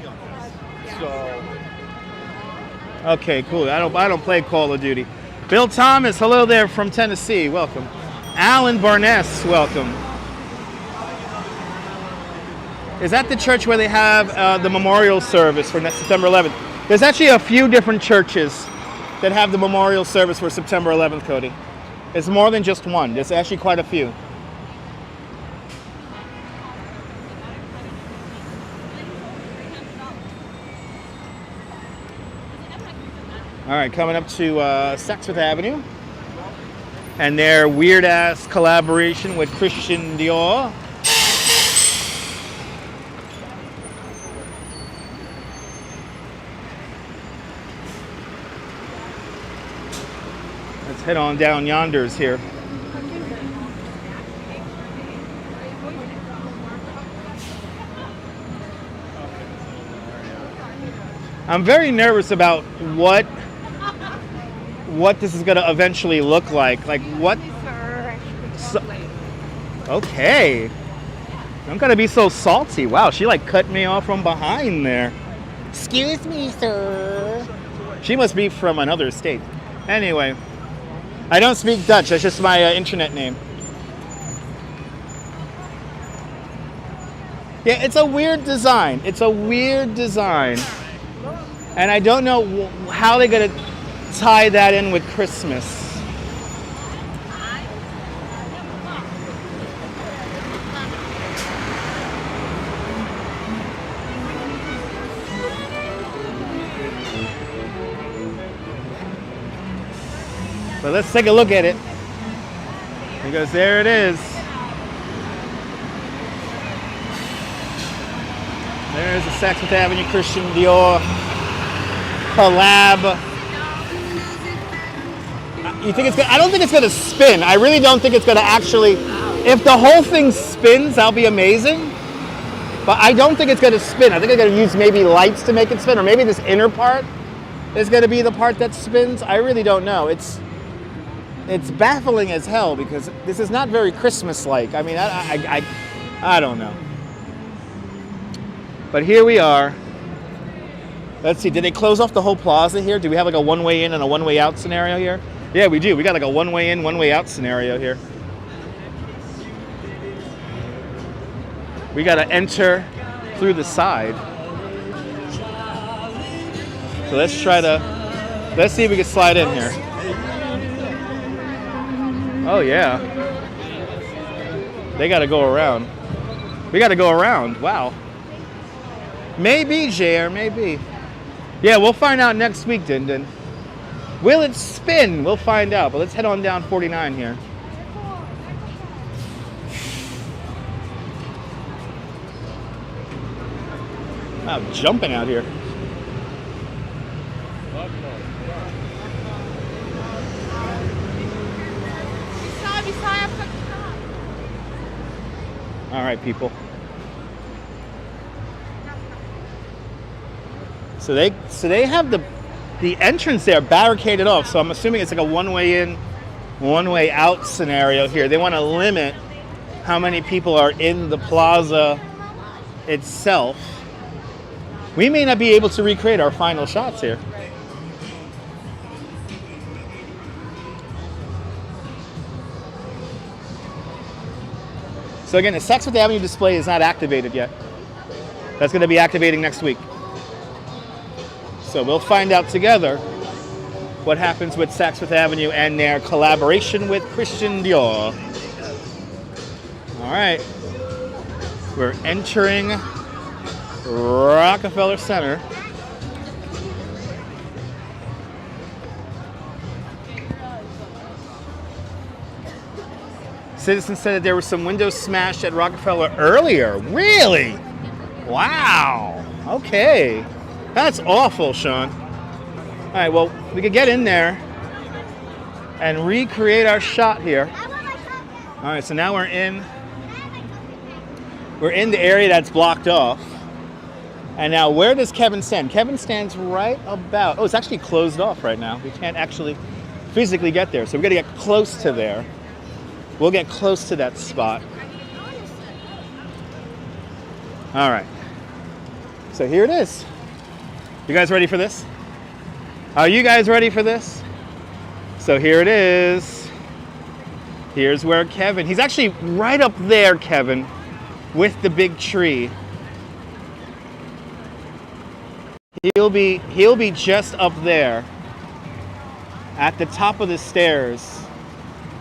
Okay, cool. I don't play Call of Duty. Bill Thomas, hello there from Tennessee, welcome. Alan Barness, welcome. Is that the church where they have the memorial service for September 11th? There's actually a few different churches that have the memorial service for September 11th, Cody. It's more than just one. There's actually quite a few. All right, coming up to Saks Fifth Avenue. And their weird-ass collaboration with Christian Dior. Let's head on down yonders here. I'm very nervous about what this is going to eventually look like. Like what? So, okay. Don't gotta be so salty. Wow, she like cut me off from behind there. Excuse me, sir. She must be from another state. Anyway, I don't speak Dutch. That's just my internet name. Yeah, it's a weird design. It's a weird design. And I don't know how they're gonna tie that in with Christmas. But let's take a look at it. Because there it is. There's the Saks Fifth Avenue Christian Dior collab. You think it's gonna, I don't think it's gonna spin. I really don't think it's gonna actually, if the whole thing spins, that'll be amazing. But I don't think it's gonna spin. I think they're gonna use maybe lights to make it spin, or maybe this inner part is gonna be the part that spins. I really don't know. It's baffling as hell because this is not very Christmas-like. I mean, I don't know. But here we are. Let's see, did they close off the whole plaza here? Do we have like a one-way in and a one-way out scenario here? Yeah, we do. We got like a one-way in, one-way out scenario here. We got to enter through the side. So let's see if we can slide in here. Oh yeah. They got to go around. We got to go around. Wow. Maybe, JR, maybe. Yeah, we'll find out next week, Din. Will it spin? We'll find out. But let's head on down 49 here. Wow, jumping out here. All right, people. So they have the entrance there barricaded off. So I'm assuming it's like a one-way in, one-way out scenario here. They want to limit how many people are in the plaza itself. We may not be able to recreate our final shots here. So again, the Saks Fifth Avenue display is not activated yet. That's going to be activating next week. So we'll find out together what happens with Saks Fifth Avenue and their collaboration with Christian Dior. All right. We're entering Rockefeller Center. Citizens said that there was some windows smashed at Rockefeller earlier. Really? Wow. Okay. That's awful, Sean. All right, well, we could get in there and recreate our shot here. All right, so now we're in the area that's blocked off. And now where does Kevin stand? Kevin stands right about, oh, it's actually closed off right now. We can't actually physically get there. So we're gonna get close to there. We'll get close to that spot. All right, so here it is. You guys ready for this? Are you guys ready for this? So here it is. Here's where Kevin, he's actually right up there, Kevin, with the big tree. He'll be just up there at the top of the stairs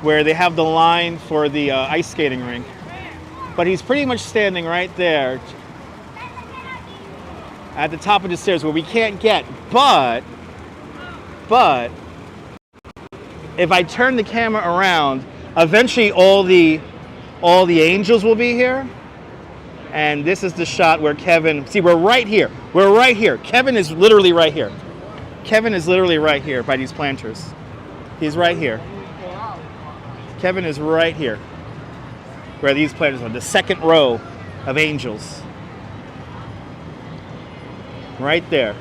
where they have the line for the ice skating rink. But he's pretty much standing right there at the top of the stairs where we can't get, but But if I turn the camera around, eventually all the angels will be here. And this is the shot where Kevin, see, we're right here. We're right here. Kevin is literally right here. Kevin is literally right here by these planters. He's right here. Kevin is right here where these planters are. The second row of angels. Right there.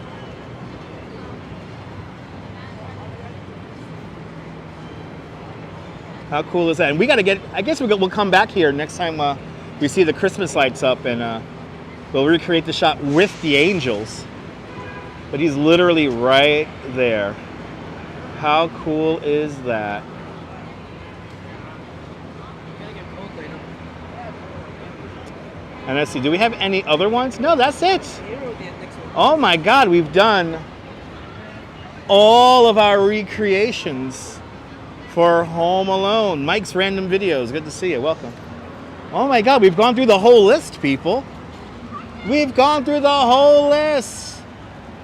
How cool is that? And we got to get, I guess we'll come back here next time we see the Christmas lights up, and we'll recreate the shot with the angels. But he's literally right there. How cool is that? And let's see, do we have any other ones? No, that's it. Oh my God, we've done all of our recreations for Home Alone. Mike's Random Videos, good to see you, welcome. Oh my God, we've gone through the whole list, people. We've gone through the whole list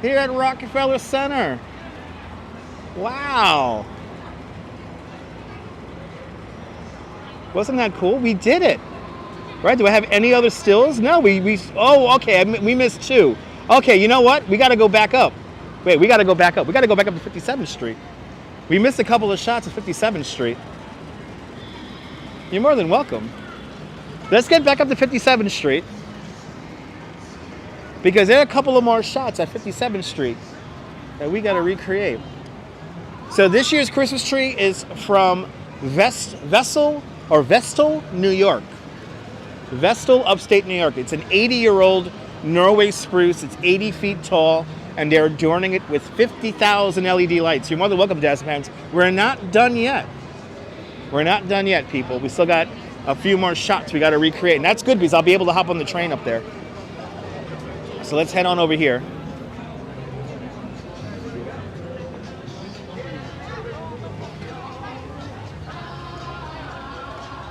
here at Rockefeller Center. Wow. Wasn't that cool? We did it. Right, do I have any other stills? No, oh, okay, we missed two. Okay, you know what? We gotta go back up. Wait, we gotta go back up. We gotta go back up to 57th Street. We missed a couple of shots of 57th Street. You're more than welcome. Let's get back up to 57th Street, because there are a couple of more shots at 57th Street that we gotta recreate. So this year's Christmas tree is from Vestal, New York. Vestal, upstate New York. It's an 80-year-old Norway spruce. It's 80 feet tall, and they're adorning it with 50,000 LED lights. You're more than welcome, Jazz fans. We're not done yet. We're not done yet, people. We still got a few more shots we got to recreate, and that's good because I'll be able to hop on the train up there. So let's head on over here.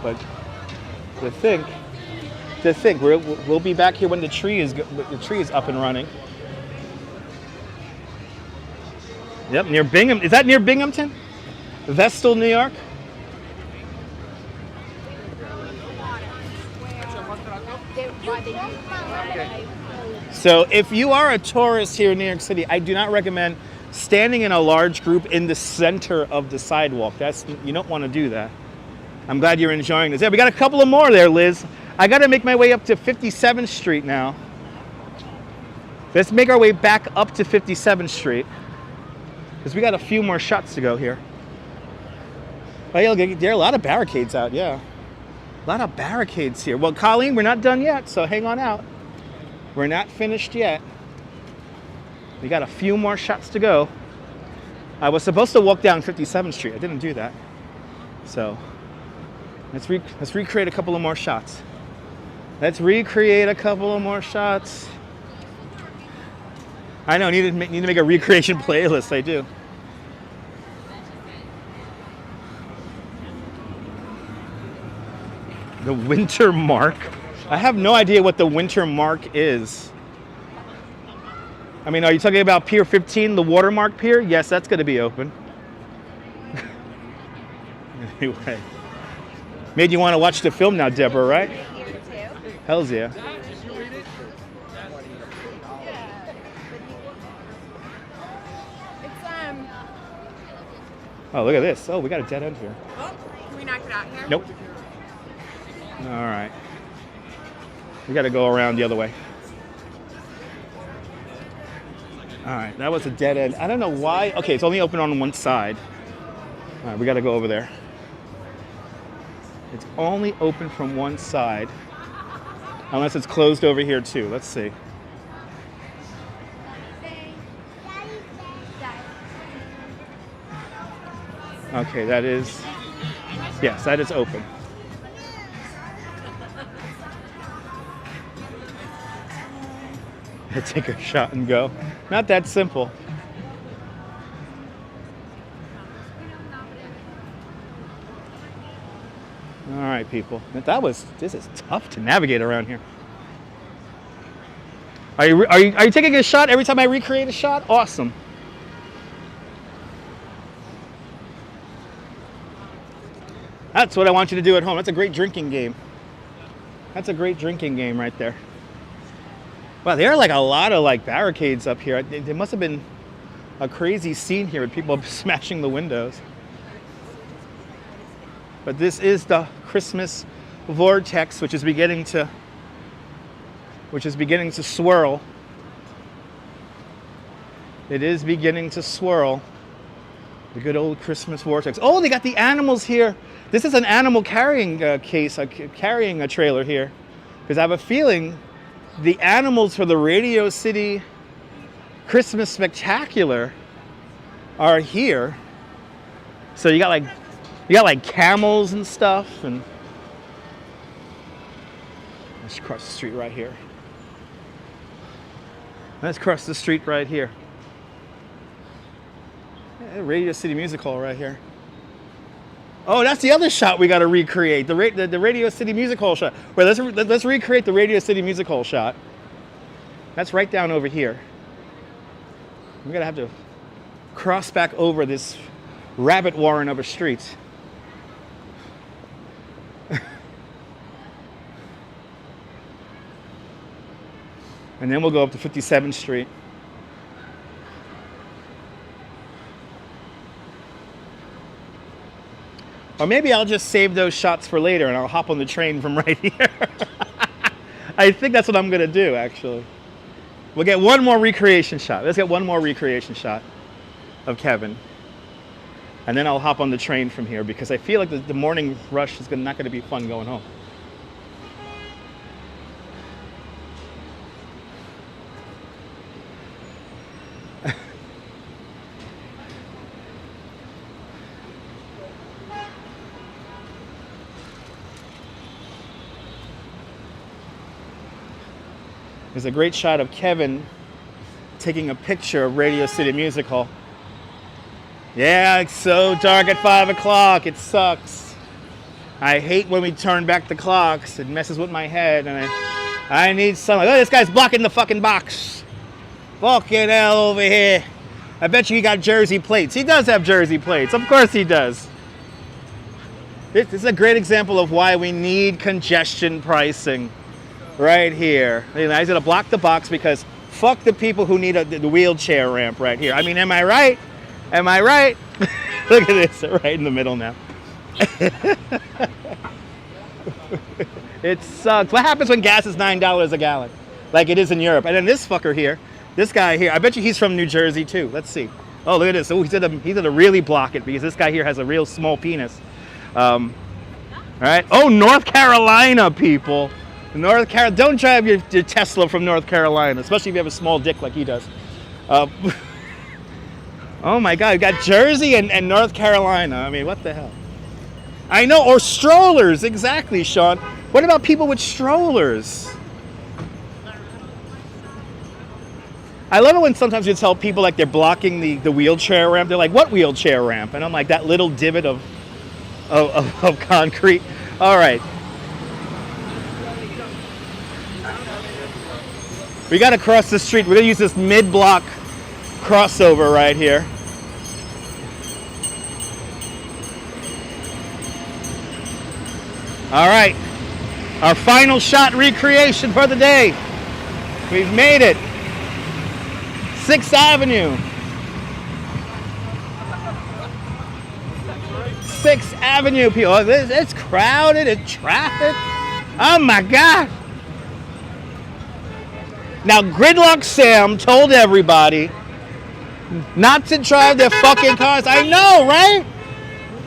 But to think we'll be back here when the tree is up and running. Yep, near Bingham. Is that near Binghamton? Vestal, New York. So if you are a tourist here in New York City, I do not recommend standing in a large group in the center of the sidewalk. You don't want to do that. I'm glad you're enjoying this. Yeah, we got a couple of more there, Liz. I got to make my way up to 57th Street now. Let's make our way back up to 57th Street, because we got a few more shots to go here. Oh, yeah, there are a lot of barricades out, yeah. A lot of barricades here. Well, Colleen, we're not done yet, so hang on out. We're not finished yet. We got a few more shots to go. I was supposed to walk down 57th Street. I didn't do that. So let's recreate a couple of more shots. Let's recreate a couple of more shots. I know, need to make a recreation playlist. I do. The winter mark. I have no idea what the winter mark is. I mean, are you talking about Pier 15, the watermark pier? Yes, that's going to be open. Anyway. Made you want to watch the film now, Deborah, right? Hells yeah. Oh, look at this. Oh, we got a dead end here. Oh, can we knock it out here? Nope. All right. We got to go around the other way. All right, that was a dead end. I don't know why. Okay, it's only open on one side. All right, we got to go over there. It's only open from one side, unless it's closed over here too. Let's see. Okay, that is, yes, that is open. Take a shot and go. Not that simple. All right, people. This is tough to navigate around here. Are you taking a shot every time I recreate a shot? Awesome. That's what I want you to do at home. That's a great drinking game. That's a great drinking game right there. Wow, there are like a lot of like barricades up here. There must have been a crazy scene here with people smashing the windows. But this is the Christmas vortex, which is beginning to swirl. It is beginning to swirl. The good old Christmas vortex. Oh, they got the animals here. This is an animal carrying case, carrying a trailer here. Because I have a feeling the animals for the Radio City Christmas Spectacular are here. So you got like camels and stuff, and let's cross the street right here. Let's cross the street right here. Yeah, Radio City Music Hall right here. Oh, that's the other shot we got to recreate. The Radio City Music Hall shot. Well, let's recreate the Radio City Music Hall shot. That's right down over here. We're gonna have to cross back over this rabbit warren of a street. And then we'll go up to 57th Street. Or maybe I'll just save those shots for later and I'll hop on the train from right here. I think that's what I'm gonna do, actually. We'll get one more recreation shot. Let's get one more recreation shot of Kevin. And then I'll hop on the train from here because I feel like the morning rush is not gonna be fun going home. There's a great shot of Kevin taking a picture of Radio City Music Hall. Yeah, it's so dark at 5 o'clock. It sucks. I hate when we turn back the clocks. It messes with my head, and I need sunlight. Oh, this guy's blocking the fucking box. Fucking hell over here. I bet you he got Jersey plates. He does have Jersey plates. Of course he does. This is a great example of why we need congestion pricing. Right here. And he's gonna block the box because fuck the people who need the wheelchair ramp right here. I mean, am I right? Am I right? Look at this, right in the middle now. It sucks. What happens when gas is $9 a gallon? Like it is in Europe. And then this fucker here, this guy here, I bet you he's from New Jersey too. Let's see. Oh, look at this. Oh, he's gonna really block it because this guy here has a real small penis. All right. Oh, North Carolina people. North Carolina, don't drive your Tesla from North Carolina, especially if you have a small dick like he does. Oh my God, you got Jersey and North Carolina. I mean, what the hell? I know, or strollers, exactly, Sean. What about people with strollers? I love it when sometimes you tell people like they're blocking the wheelchair ramp. They're like, what wheelchair ramp? And I'm like, that little divot of concrete. All right. We got to cross the street. We're going to use this mid-block crossover right here. All right. Our final shot recreation for the day. We've made it. 6th Avenue. 6th Avenue, people. It's crowded. It's traffic. Oh, my God. Now, Gridlock Sam told everybody not to drive their fucking cars. I know, right?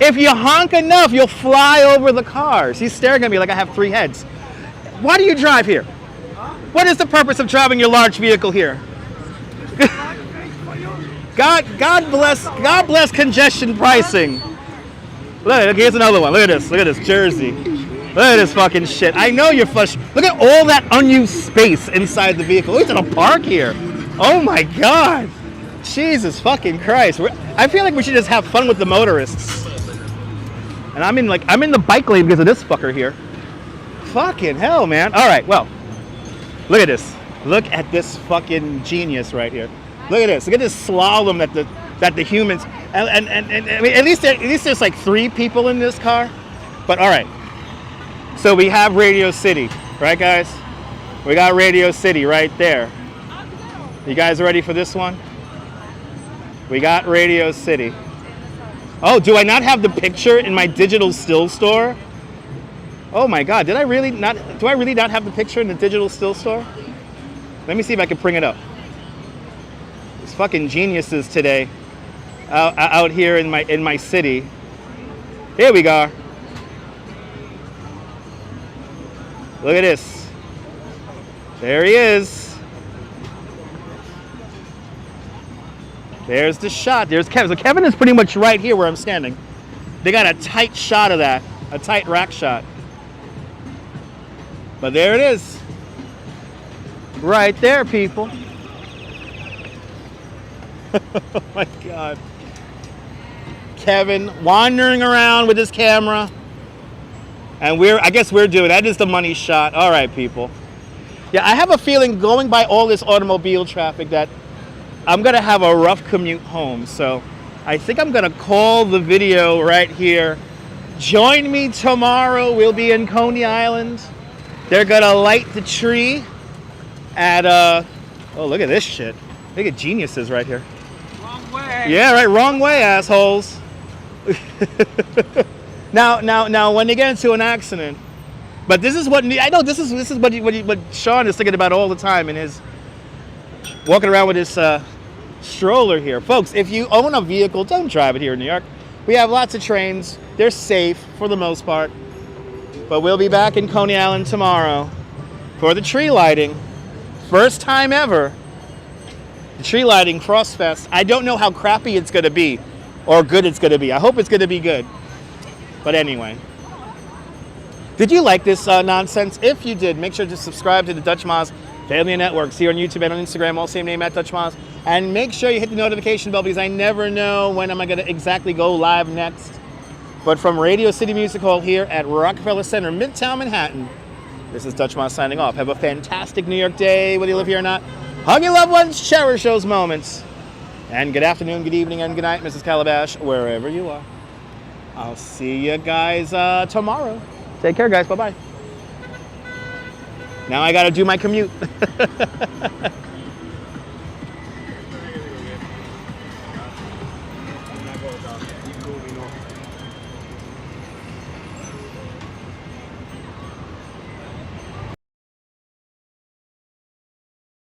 If you honk enough, you'll fly over the cars. He's staring at me like I have 3 heads. Why do you drive here? What is the purpose of driving your large vehicle here? God bless congestion pricing. Look, here's another one. Look at this, Jersey. Look at this fucking shit. I know you're flush. Look at all that unused space inside the vehicle. He's in a park here. Oh my God. Jesus fucking Christ. I feel like we should just have fun with the motorists. And I'm in the bike lane because of this fucker here. Fucking hell, man. All right, well, look at this. Look at this fucking genius right here. Look at this. Look at this slalom that the humans. And I mean, at least there's like 3 people in this car. But all right. So we have Radio City, right, guys? We got Radio City right there. You guys ready for this one? We got Radio City. Oh, do I not have the picture in my digital still store? Oh my God, do I really not have the picture in the digital still store? Let me see if I can bring it up. These fucking geniuses today out here in my city. Here we go. Look at this. There he is. There's the shot. There's Kevin. So Kevin is pretty much right here where I'm standing. They got a tight shot of that, a tight rack shot. But there it is. Right there, people. Oh my God. Kevin wandering around with his camera. And I guess we're doing, that is the money shot. All right, people. Yeah, I have a feeling going by all this automobile traffic that I'm going to have a rough commute home. So I think I'm going to call the video right here. Join me tomorrow. We'll be in Coney Island. They're going to light the tree at, oh, look at this shit. Look at geniuses right here. Wrong way. Yeah, right. Wrong way, assholes. Now, when they get into an accident, but this is what I know. This is what Sean is thinking about all the time, and is walking around with his stroller here, folks. If you own a vehicle, don't drive it here in New York. We have lots of trains. They're safe for the most part, but we'll be back in Coney Island tomorrow for the tree lighting. First time ever. The tree lighting Frost Fest. I don't know how crappy it's going to be or good it's going to be. I hope it's going to be good. But anyway, did you like this nonsense? If you did, make sure to subscribe to the Dutch Moz Family Networks here on YouTube and on Instagram, all same name at Dutch Moz. And make sure you hit the notification bell because I never know when I'm going to exactly go live next. But from Radio City Music Hall here at Rockefeller Center, Midtown Manhattan, this is Dutch Moz signing off. Have a fantastic New York day, whether you live here or not. Hug your loved ones, cherish those moments. And good afternoon, good evening, and good night, Mrs. Calabash, wherever you are. I'll see you guys tomorrow. Take care, guys. Bye-bye. Now I got to do my commute.